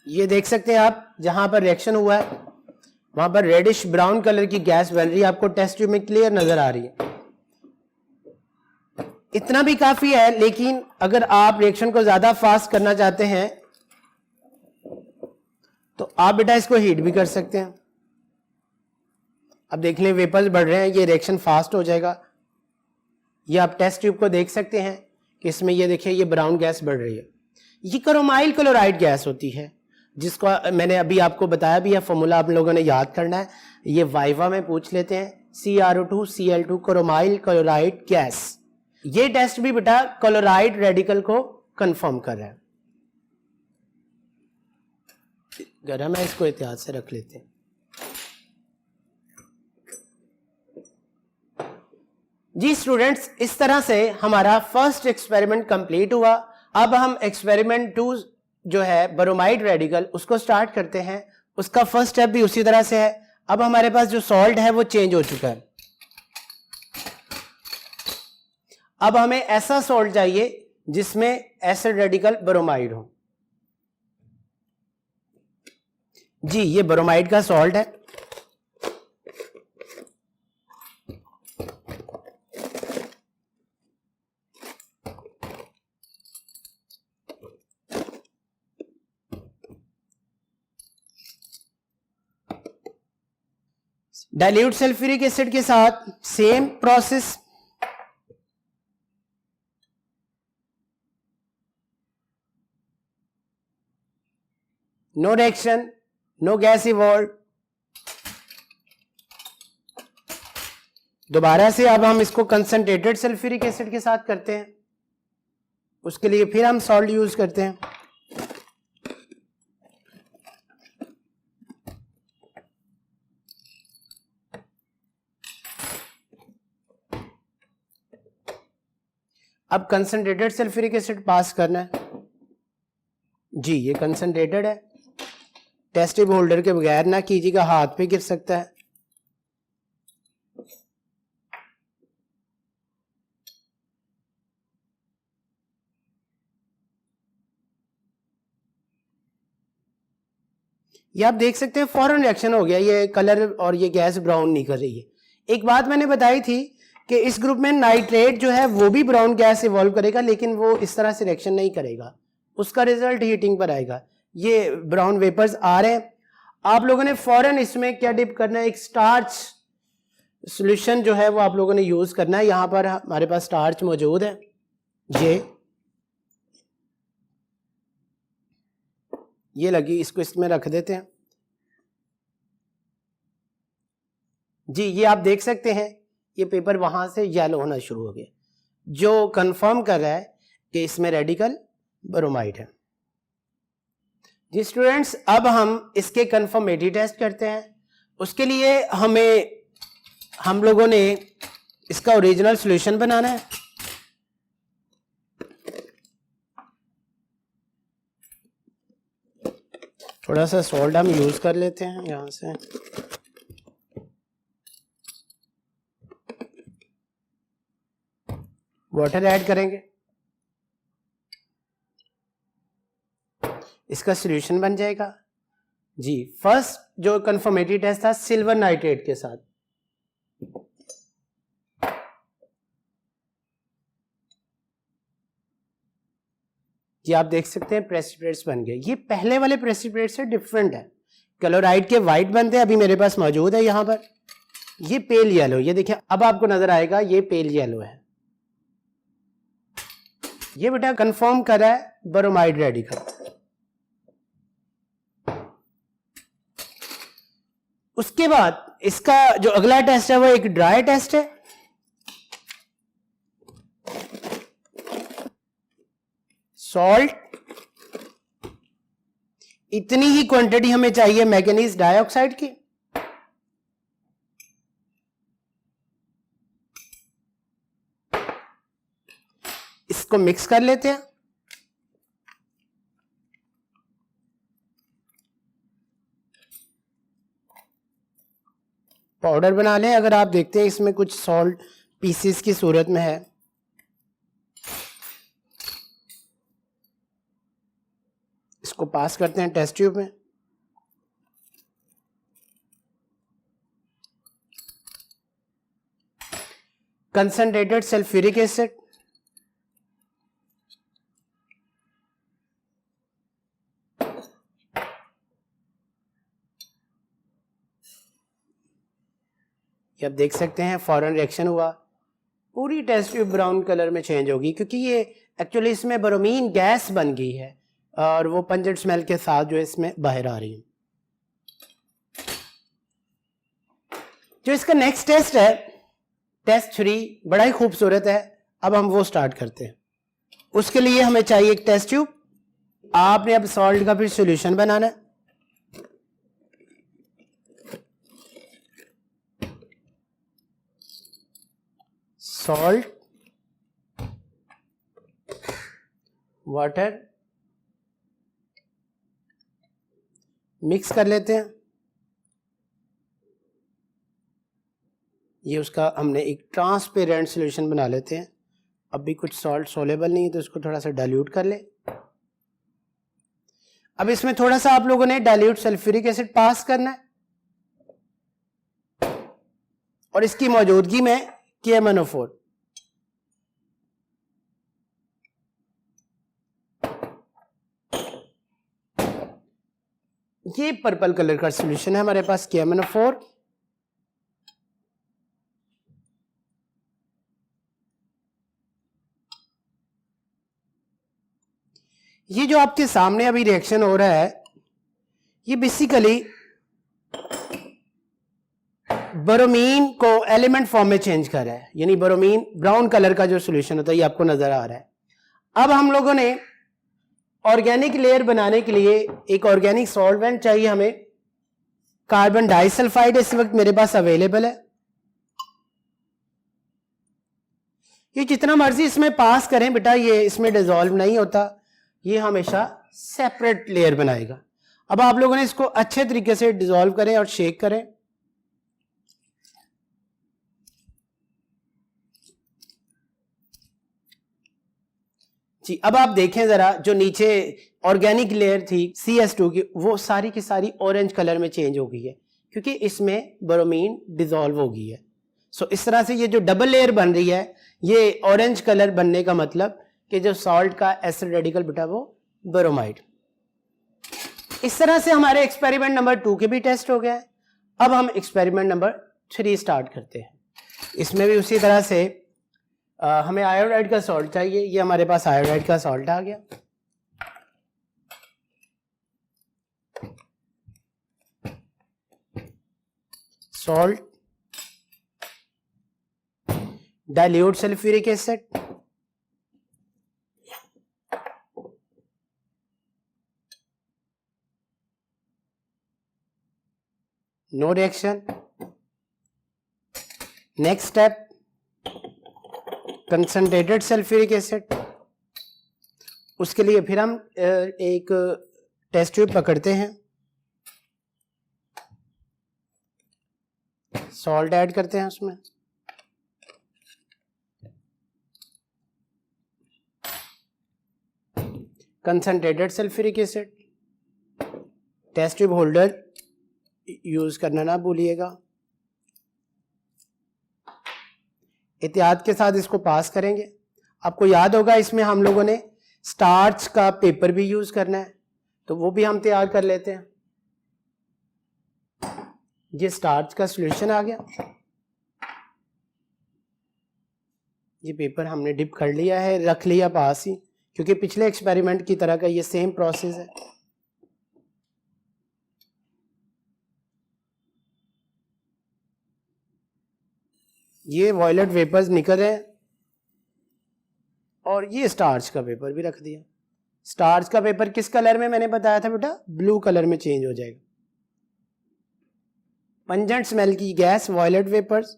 ये देख सकते हैं आप, जहां पर रिएक्शन हुआ है वहां पर रेडिश ब्राउन कलर की गैस बन रही है, आपको टेस्ट ट्यूब में क्लियर नजर आ रही है। इतना भी काफी है, लेकिन अगर आप रिएक्शन को ज्यादा फास्ट करना चाहते हैं तो आप बेटा इसको हीट भी कर सकते हैं। अब देख लें वेपर्स बढ़ रहे हैं, ये रिएक्शन फास्ट हो जाएगा, ये आप टेस्ट ट्यूब को देख सकते हैं कि इसमें ये देखिए ये ब्राउन गैस बढ़ रही है, ये क्रोमाइल क्लोराइड गैस होती है, जिसको मैंने अभी आपको बताया भी है, फॉर्मूला आप लोगों ने याद करना है, ये वाइवा में पूछ लेते हैं, CrO2Cl2 क्रोमाइल क्लोराइड गैस। ये टेस्ट भी बेटा क्लोराइड रेडिकल को कंफर्म कर रहा है। गर्म है, इसको एहतियात से रख लेते हैं। जी स्टूडेंट्स, इस तरह से हमारा फर्स्ट एक्सपेरिमेंट कंप्लीट हुआ। अब हम एक्सपेरिमेंट 2 जो है ब्रोमाइड रेडिकल, उसको स्टार्ट करते हैं। उसका फर्स्ट स्टेप भी उसी तरह से है। अब हमारे पास जो सॉल्ट है वो चेंज हो चुका है। अब हमें ऐसा सॉल्ट चाहिए जिसमें एसिड रेडिकल ब्रोमाइड हो। जी ये ब्रोमाइड का सॉल्ट है। डाइल्यूट सल्फ्यूरिक एसिड के साथ same process, no reaction, no gas evolve. दोबारा से अब हम इसको कंसंट्रेटेड सल्फ्यूरिक एसिड के साथ करते हैं। उसके लिए फिर हम सॉल्ट यूज करते हैं। अब कंसंट्रेटेड सल्फ्यूरिक एसिड पास करना है। जी ये कंसंट्रेटेड है, टेस्ट ट्यूब होल्डर के बगैर ना कीजिएगा, हाथ पे गिर सकता है। ये आप देख सकते हैं फौरन रिएक्शन हो गया, ये कलर और ये गैस ब्राउन नहीं कर रही है। एक बात मैंने बताई थी कि इस ग्रुप में नाइट्रेट जो है वो भी ब्राउन गैस इवॉल्व करेगा, लेकिन वो इस तरह से रिएक्शन नहीं करेगा, उसका रिजल्ट हीटिंग पर आएगा। ये ब्राउन वेपर्स आ रहे हैं। आप लोगों ने फौरन इसमें क्या डिप करना है, एक स्टार्च सॉल्यूशन जो है वो आप लोगों ने यूज करना है। यहां पर हमारे पास स्टार्च मौजूद है। ये लगी, इसको इसमें रख देते हैं। जी ये आप देख सकते हैं ये पेपर वहां से येलो होना शुरू हो गया, जो कंफर्म कर रहा है कि इसमें रेडिकल ब्रोमाइड है। जी स्टूडेंट्स, अब हम इसके कंफर्मेटिव टेस्ट करते हैं। उसके लिए हम लोगों ने इसका ओरिजिनल सॉल्यूशन बनाना है। थोड़ा सा सॉल्ट हम यूज कर लेते हैं यहां से। वाटर ऐड करेंगे, इसका सॉल्यूशन बन जाएगा। जी फर्स्ट जो कंफर्मेटिव टेस्ट था सिल्वर नाइट्रेट के साथ। ये आप देख सकते हैं प्रेसिपिटेट्स बन गए। ये पहले वाले प्रेसिपिटेट से डिफरेंट है। क्लोराइड के वाइट बनते हैं, अभी मेरे पास मौजूद है यहां पर। ये पेल येलो, ये देखिए अब आपको नजर आएगा ये पेल येलो है। ये बेटा कंफर्म कर रहा है ब्रोमाइड रेडिकल। उसके बाद इसका जो अगला टेस्ट है वो एक ड्राई टेस्ट है। सॉल्ट, इतनी ही क्वांटिटी हमें चाहिए मैंगनीज डाइऑक्साइड की। इसको मिक्स कर लेते हैं। पाउडर बना लें। अगर आप देखते हैं इसमें कुछ सॉल्ट पीसेस की सूरत में है। इसको पास करते हैं टेस्ट ट्यूब में। कंसंट्रेटेड सल्फ्यूरिक एसिड, ये आप देख सकते हैं फौरन रिएक्शन हुआ। पूरी टेस्ट ट्यूब ब्राउन कलर में चेंज होगी, क्योंकि ये एक्चुअली इसमें ब्रोमीन गैस बन गई है और वो पंजेंट स्मेल के साथ जो है इसमें बाहर आ रही है। जो इसका नेक्स्ट टेस्ट है, टेस्ट 3, बड़ा ही खूबसूरत है। अब हम वो स्टार्ट करते हैं। उसके लिए हमें चाहिए एक टेस्ट ट्यूब। आपने अब सॉल्ट का फिर सॉल्यूशन बनाना है। सॉल्ट, वाटर मिक्स कर लेते हैं। ये उसका हमने एक ट्रांसपेरेंट सॉल्यूशन बना लेते हैं। अब भी कुछ सॉल्ट सोलेबल नहीं है तो इसको थोड़ा सा डाइल्यूट कर ले। अब इसमें थोड़ा सा आप लोगों ने डाइल्यूट सल्फ्यूरिक एसिड पास करना है और इसकी मौजूदगी में KMnO4। ये पर्पल कलर का सॉल्यूशन है हमारे पास, KMnO4। ये जो आपके सामने अभी रिएक्शन हो रहा है, ये बेसिकली ब्रोमीन को एलिमेंट फॉर्म में चेंज कर रहा है, यानी ब्रोमीन ब्राउन कलर का जो सॉल्यूशन होता है ये आपको नजर आ रहा है। अब हम लोगों ने ऑर्गेनिक लेयर बनाने के लिए एक ऑर्गेनिक सॉल्वेंट चाहिए हमें। कार्बन डाइसल्फाइड इस वक्त मेरे पास अवेलेबल है। ये जितना मर्जी इसमें पास करें बेटा, ये इसमें डिसॉल्व नहीं होता, ये हमेशा सेपरेट लेयर बनाएगा। अब आप लोगों ने इसको अच्छे तरीके से डिसॉल्व करें और शेक करें। जी, अब आप देखें जरा, जो नीचे ऑर्गेनिक लेयर थी CS2 की, वो सारी की सारी ऑरेंज कलर में चेंज हो गई है, क्योंकि इसमें ब्रोमीन डिसॉल्व हो गई है। सो इस तरह से ये जो डबल लेयर बन रही है, ये ऑरेंज कलर बनने का मतलब कि जो सॉल्ट का एसिड रेडिकल बेटा वो ब्रोमाइड। इस तरह से हमारे एक्सपेरिमेंट नंबर 2 के भी टेस्ट हो गया है। अब हम एक्सपेरिमेंट नंबर 3 स्टार्ट करते हैं। इसमें भी उसी तरह से हमें आयोडाइड का सॉल्ट चाहिए। ये हमारे पास आयोडाइड का सॉल्ट आ गया। Salt, dilute sulphuric acid, no reaction. Next step, concentrated sulphuric acid. उसके लिए फिर हम एक टेस्ट ट्यूब पकड़ते हैं, सॉल्ट ऐड करते हैं उसमें, concentrated sulphuric acid. Test tube holder use करना ना भूलिएगा। एहतियात के साथ इसको पास करेंगे। आपको याद होगा इसमें हम लोगों ने स्टार्च का पेपर भी यूज करना है, तो वो भी हम तैयार कर लेते हैं। ये स्टार्च का सॉल्यूशन आ गया। ये पेपर हमने डिप कर लिया है, रख लिया पास ही, क्योंकि पिछले एक्सपेरिमेंट की तरह का ये सेम प्रोसेस है। ये वॉयलेट वेपर्स निकल रहे हैं और ये स्टार्च का पेपर भी रख दिया। स्टार्च का पेपर किस कलर में मैंने बताया था बेटा? ब्लू कलर में चेंज हो जाएगा। पंजेंट स्मेल की गैस वॉयलेट वेपर्स।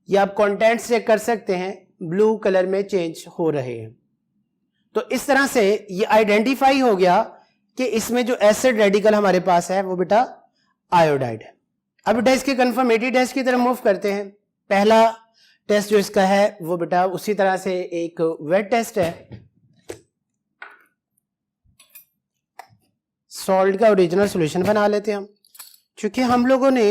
ये आप कंटेंट्स चेक कर सकते हैं, ब्लू कलर में चेंज हो रहे हैं। तो इस तरह से ये आइडेंटिफाई हो गया कि इसमें जो एसिड रेडिकल हमारे पास है वो बेटा आयोडाइड है। अब बेटा इसके कंफर्मेटरी टेस्ट की तरफ मूव करते हैं। पहला टेस्ट जो इसका है वो बेटा उसी तरह से एक वेट टेस्ट है। सॉल्ट का ओरिजिनल सॉल्यूशन बना लेते हैं हम। क्योंकि हम लोगों ने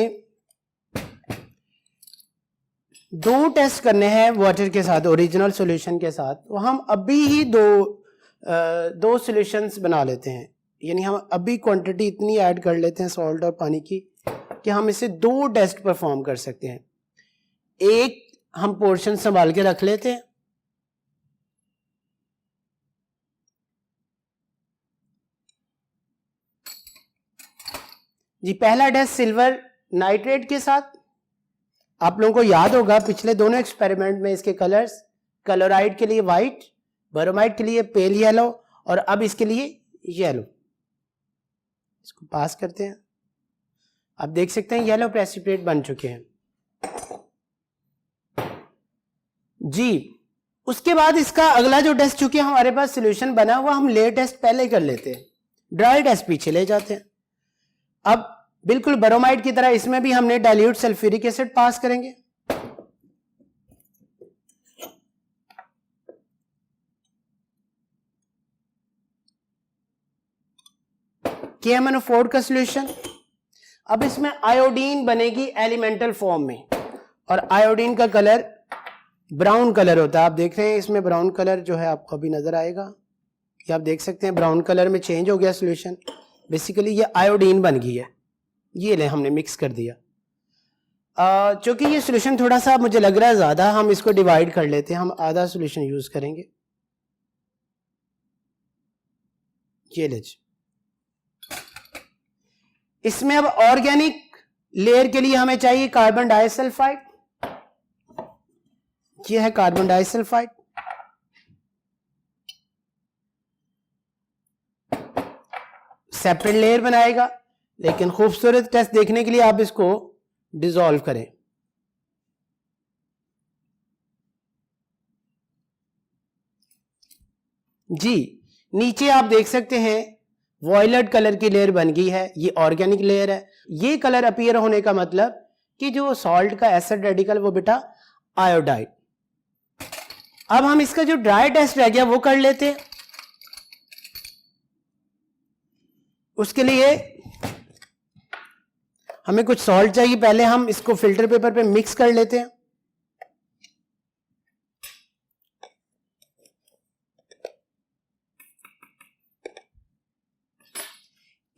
2 टेस्ट करने हैं वाटर के साथ, ओरिजिनल सॉल्यूशन के साथ, तो हम अभी ही दो सॉल्यूशंस बना लेते हैं। यानी हम अभी क्वांटिटी इतनी ऐड कर लेते हैं सॉल्ट और पानी की कि हम इसे 2 टेस्ट परफॉर्म कर सकते हैं। एक हम पोर्शन संभाल के रख लेते हैं, जी पहला टेस्ट सिल्वर नाइट्रेट के साथ। आप लोगों को याद होगा पिछले दोनों एक्सपेरिमेंट में इसके कलर्स, क्लोराइड के लिए व्हाइट, ब्रोमाइड के लिए पेल येलो और अब इसके लिए येलो। इसको पास करते हैं, आप देख सकते हैं येलो प्रेसिपिटेट बन चुके हैं जी। उसके बाद इसका अगला जो टेस्ट, चूंकि हमारे पास सॉल्यूशन बना हुआ, हम लेयर टेस्ट पहले कर लेते हैं, ड्राई टेस्ट पीछे ले जाते हैं। अब बिल्कुल ब्रोमाइड की तरह इसमें भी हमने डाइल्यूट सल्फ्यूरिक एसिड पास करेंगे। KMnO4 का सॉल्यूशन। अब इसमें आयोडीन बनेगी एलिमेंटल फॉर्म में, और आयोडीन का कलर ब्राउन कलर होता है। आप देख रहे हैं इसमें ब्राउन कलर जो है आपको अभी नजर आएगा, ये आप देख सकते हैं ब्राउन कलर में चेंज हो गया सॉल्यूशन। बेसिकली ये आयोडीन बन गई है, ये ले हमने मिक्स कर दिया। चूंकि ये सॉल्यूशन थोड़ा सा मुझे लग रहा है ज्यादा, हम इसको डिवाइड कर लेते हैं, हम आधा सॉल्यूशन यूज करेंगे। ये ले, इसमें अब ऑर्गेनिक लेयर के लिए हमें चाहिए कार्बन डाइसल्फाइड। ये है कार्बन डाइसल्फाइड। सेपरेट लेयर बनाएगा, लेकिन खूबसूरत टेस्ट देखने के लिए आप इसको डिसॉल्व करें। जी नीचे आप देख सकते हैं वॉयलेट कलर की लेयर बन गई है, ये ऑर्गेनिक लेयर है। ये कलर अपीयर होने का मतलब कि जो सॉल्ट का एसिड रेडिकल वो बेटा आयोडाइड। अब हम इसका जो ड्राई टेस्ट रह गया वो कर लेते हैं। उसके लिए हमें कुछ सॉल्ट चाहिए, पहले हम इसको फिल्टर पेपर पे मिक्स कर लेते हैं।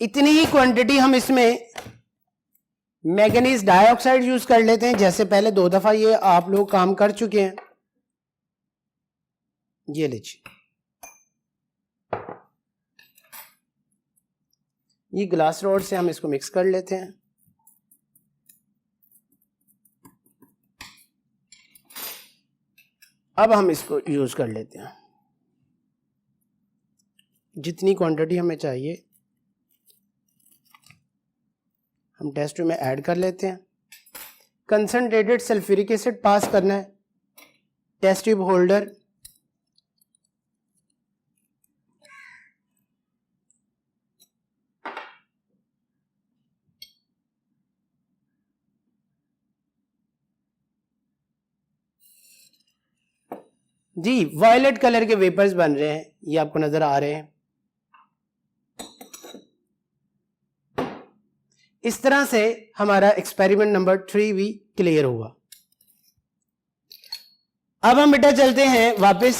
इतनी ही क्वांटिटी हम इसमें मैंगनीज डाइऑक्साइड यूज कर लेते हैं, जैसे पहले 2 दफा ये आप लोग काम कर चुके हैं। ये लीजिए, ये ग्लास रॉड से हम इसको मिक्स कर लेते हैं। अब हम इसको यूज कर लेते हैं, जितनी क्वांटिटी हमें चाहिए हम टेस्ट ट्यूब में ऐड कर लेते हैं। कंसंट्रेटेड सल्फ्यूरिक एसिड पास करना है, टेस्ट ट्यूब होल्डर। जी वायलेट कलर के वेपर्स बन रहे हैं, ये आपको नजर आ रहे हैं। इस तरह से हमारा एक्सपेरिमेंट नंबर 3 भी क्लियर हुआ। अब हम बेटा चलते हैं वापस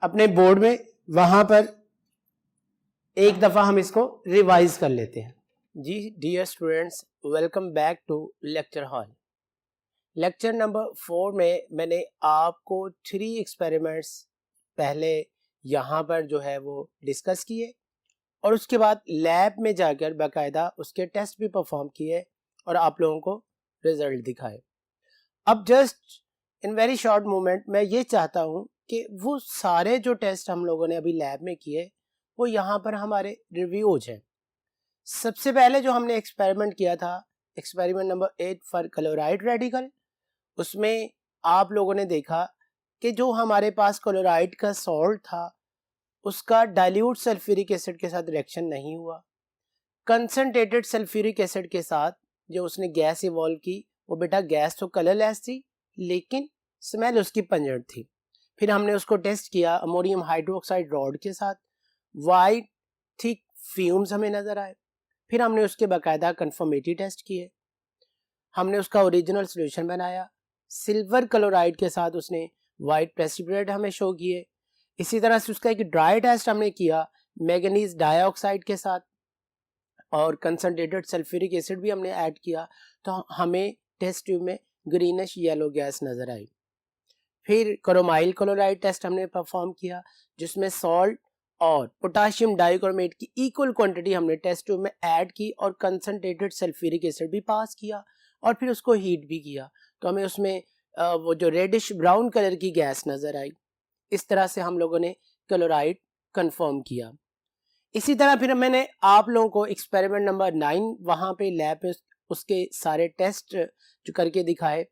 अपने बोर्ड में, वहां पर एक दफा हम इसको रिवाइज कर लेते हैं। जी dear students, welcome back to lecture hall. Lecture number 4 में मैंने आपको 3 एक्सपेरिमेंट्स पहले यहाँ पर जो है वो डिस्कस किए, और उसके बाद लैब में जाकर बाकायदा उसके टेस्ट भी परफॉर्म किए और आप लोगों को रिजल्ट दिखाए। अब just in very short moment मैं ये चाहता हूँ कि वो सारे जो टेस्ट हम लोगों ने अभी लैब में किए वो यहाँ पर हमारे रिव्यूज हैं। सबसे पहले जो हमने एक्सपेरिमेंट किया था, experiment number 8 for chloride radical, उसमें आप लोगों ने देखा कि जो हमारे पास क्लोराइड का सॉल्ट था उसका डाइल्यूट सल्फ्यूरिक एसिड के साथ रिएक्शन नहीं हुआ। कंसंट्रेटेड सल्फ्यूरिक एसिड के साथ जो उसने गैस इवॉल्व की वो बेटा गैस तो कलरलेस थी लेकिन स्मेल उसकी पंजेंट थी। फिर हमने उसको टेस्ट किया अमोनियम हाइड्रोक्साइड रॉड के साथ, वाइट थिक फ्यूम्स हमें नजर आए। फिर हमने उसके बाकायदा कंफर्मेटरी टेस्ट किए, हमने उसका ओरिजिनल सॉल्यूशन बनाया, सिल्वर क्लोराइड के साथ उसने वाइट प्रेसिपिटेट हमें शो किए। इसी तरह से उसका एक ड्राई टेस्ट हमने किया मैंगनीज डाइऑक्साइड के साथ और कंसंट्रेटेड सल्फ्यूरिक एसिड भी हमने ऐड किया, तो हमें टेस्ट ट्यूब में ग्रीनिश येलो गैस नज़र आई। फिर क्रोमाइल क्लोराइड टेस्ट हमने परफॉर्म किया, जिसमें सॉल्ट और पोटाशियम डाइक्रोमेट की इक्वल क्वांटिटी हमने टेस्ट ट्यूब में ऐड की और कंसंट्रेटेड सल्फ्यूरिक एसिड भी पास किया और फिर उसको हीट भी किया, तो हमें उसमें वो जो रेडिश ब्राउन कलर की गैस नज़र आई। इस तरह से हम लोगों ने क्लोराइड कंफर्म किया। इसी तरह फिर मैंने आप लोगों को एक्सपेरिमेंट नंबर 9 वहाँ पे लैब में उसके सारे टेस्ट जो करके दिखाए।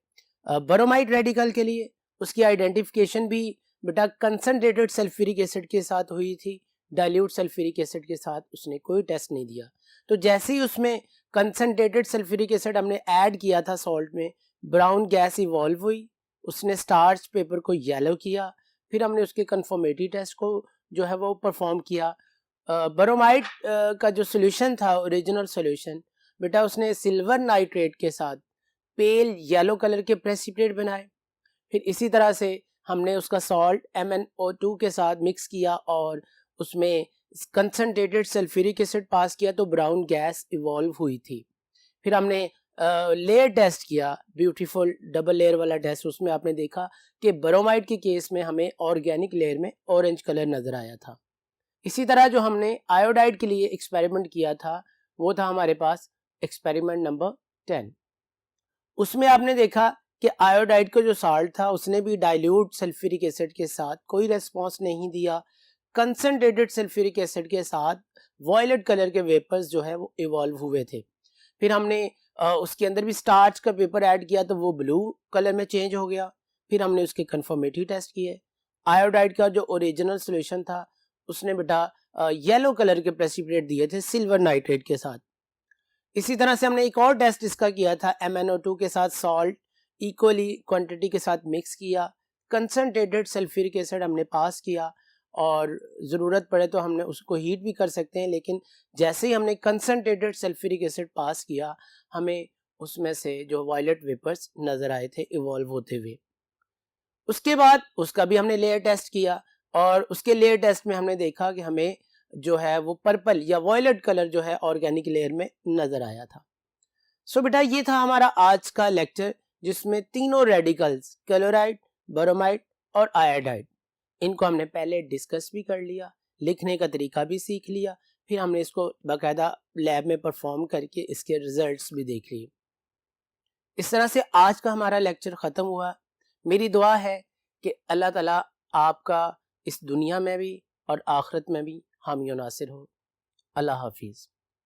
बोरोमाइड रेडिकल के लिए उसकी आइडेंटिफिकेशन भी बेटा कंसंट्रेटेड सल्फ्यूरिक एसिड के साथ हुई थी, डाइल्यूट सल्फ्यूरिक एसिड के साथ उसने कोई टेस्ट नहीं दिया। तो जैसे ही उसमें कंसंट्रेटेड सल्फ्यूरिक एसिड हमने ऐड किया था सॉल्ट में, ब्राउन गैस इवॉल्व हुई, उसने स्टार्च पेपर को येलो किया। फिर हमने उसके कंफर्मेटरी टेस्ट को जो है वो परफॉर्म किया। बोरोमाइड का जो सोल्यूशन था, ओरिजिनल सोल्यूशन, बेटा उसने सिल्वर नाइट्रेट के साथ पेल येलो कलर के प्रेसिपिटेट बनाए। फिर इसी तरह से हमने उसका सॉल्ट MnO2 के साथ मिक्स किया और उसमें कंसंट्रेटेड सल्फ्यूरिक एसिड पास किया, तो ब्राउन गैस इवॉल्व हुई थी। फिर हमने लेयर टेस्ट किया, ब्यूटीफुल डबल लेयर वाला टेस्ट। उसमें आपने देखा कि बोरोमाइड के केस में हमें ऑर्गेनिक लेयर में ऑरेंज कलर नज़र आया था। इसी तरह जो हमने आयोडाइड के लिए एक्सपेरिमेंट किया था वो था हमारे पास एक्सपेरिमेंट नंबर 10। उसमें आपने देखा कि आयोडाइड का जो साल्ट था उसने भी डाइल्यूट सल्फ्यूरिक एसिड के साथ कोई रेस्पॉन्स नहीं दिया। कंसंट्रेटेड सल्फ्यूरिक एसिड के साथ वॉयलेट कलर के वेपर्स जो है वो इवॉल्व हुए थे। फिर हमने उसके अंदर भी स्टार्च का पेपर ऐड किया, तो वो ब्लू कलर में चेंज हो गया। फिर हमने उसके कंफर्मेटरी टेस्ट किए। आयोडाइड का जो ओरिजिनल सोल्यूशन था उसने बेटा येलो कलर के प्रेसिपिटेट दिए थे सिल्वर नाइट्रेट के साथ। इसी तरह से हमने एक और टेस्ट इसका किया था, MnO2 के साथ सॉल्ट इक्वली क्वांटिटी के साथ मिक्स किया, कंसंट्रेटेड सल्फ्यूरिक एसिड हमने पास किया और ज़रूरत पड़े तो हमने उसको हीट भी कर सकते हैं, लेकिन जैसे ही हमने कंसंट्रेटेड सल्फ्यूरिक एसिड पास किया हमें उसमें से जो वायलेट वेपर्स नज़र आए थे इवॉल्व होते हुए। उसके बाद उसका भी हमने लेयर टेस्ट किया और उसके लेयर टेस्ट में हमने देखा कि हमें जो है वो पर्पल या वॉयलेट कलर जो है ऑर्गेनिक लेयर में नज़र आया था। सो बेटा ये था हमारा आज का लेक्चर, जिसमें तीनों रेडिकल्स क्लोराइड, बोरोमाइड और आयोडाइड, इनको हमने पहले डिस्कस भी कर लिया, लिखने का तरीका भी सीख लिया, फिर हमने इसको बाकायदा लैब में परफॉर्म करके इसके रिजल्ट्स भी देख लिए। इस तरह से आज का हमारा लेक्चर ख़त्म हुआ। मेरी दुआ है कि अल्लाह ताला आपका इस दुनिया में भी और आखिरत में भी हामी और नासिर हो। अल्लाह हाफिज़।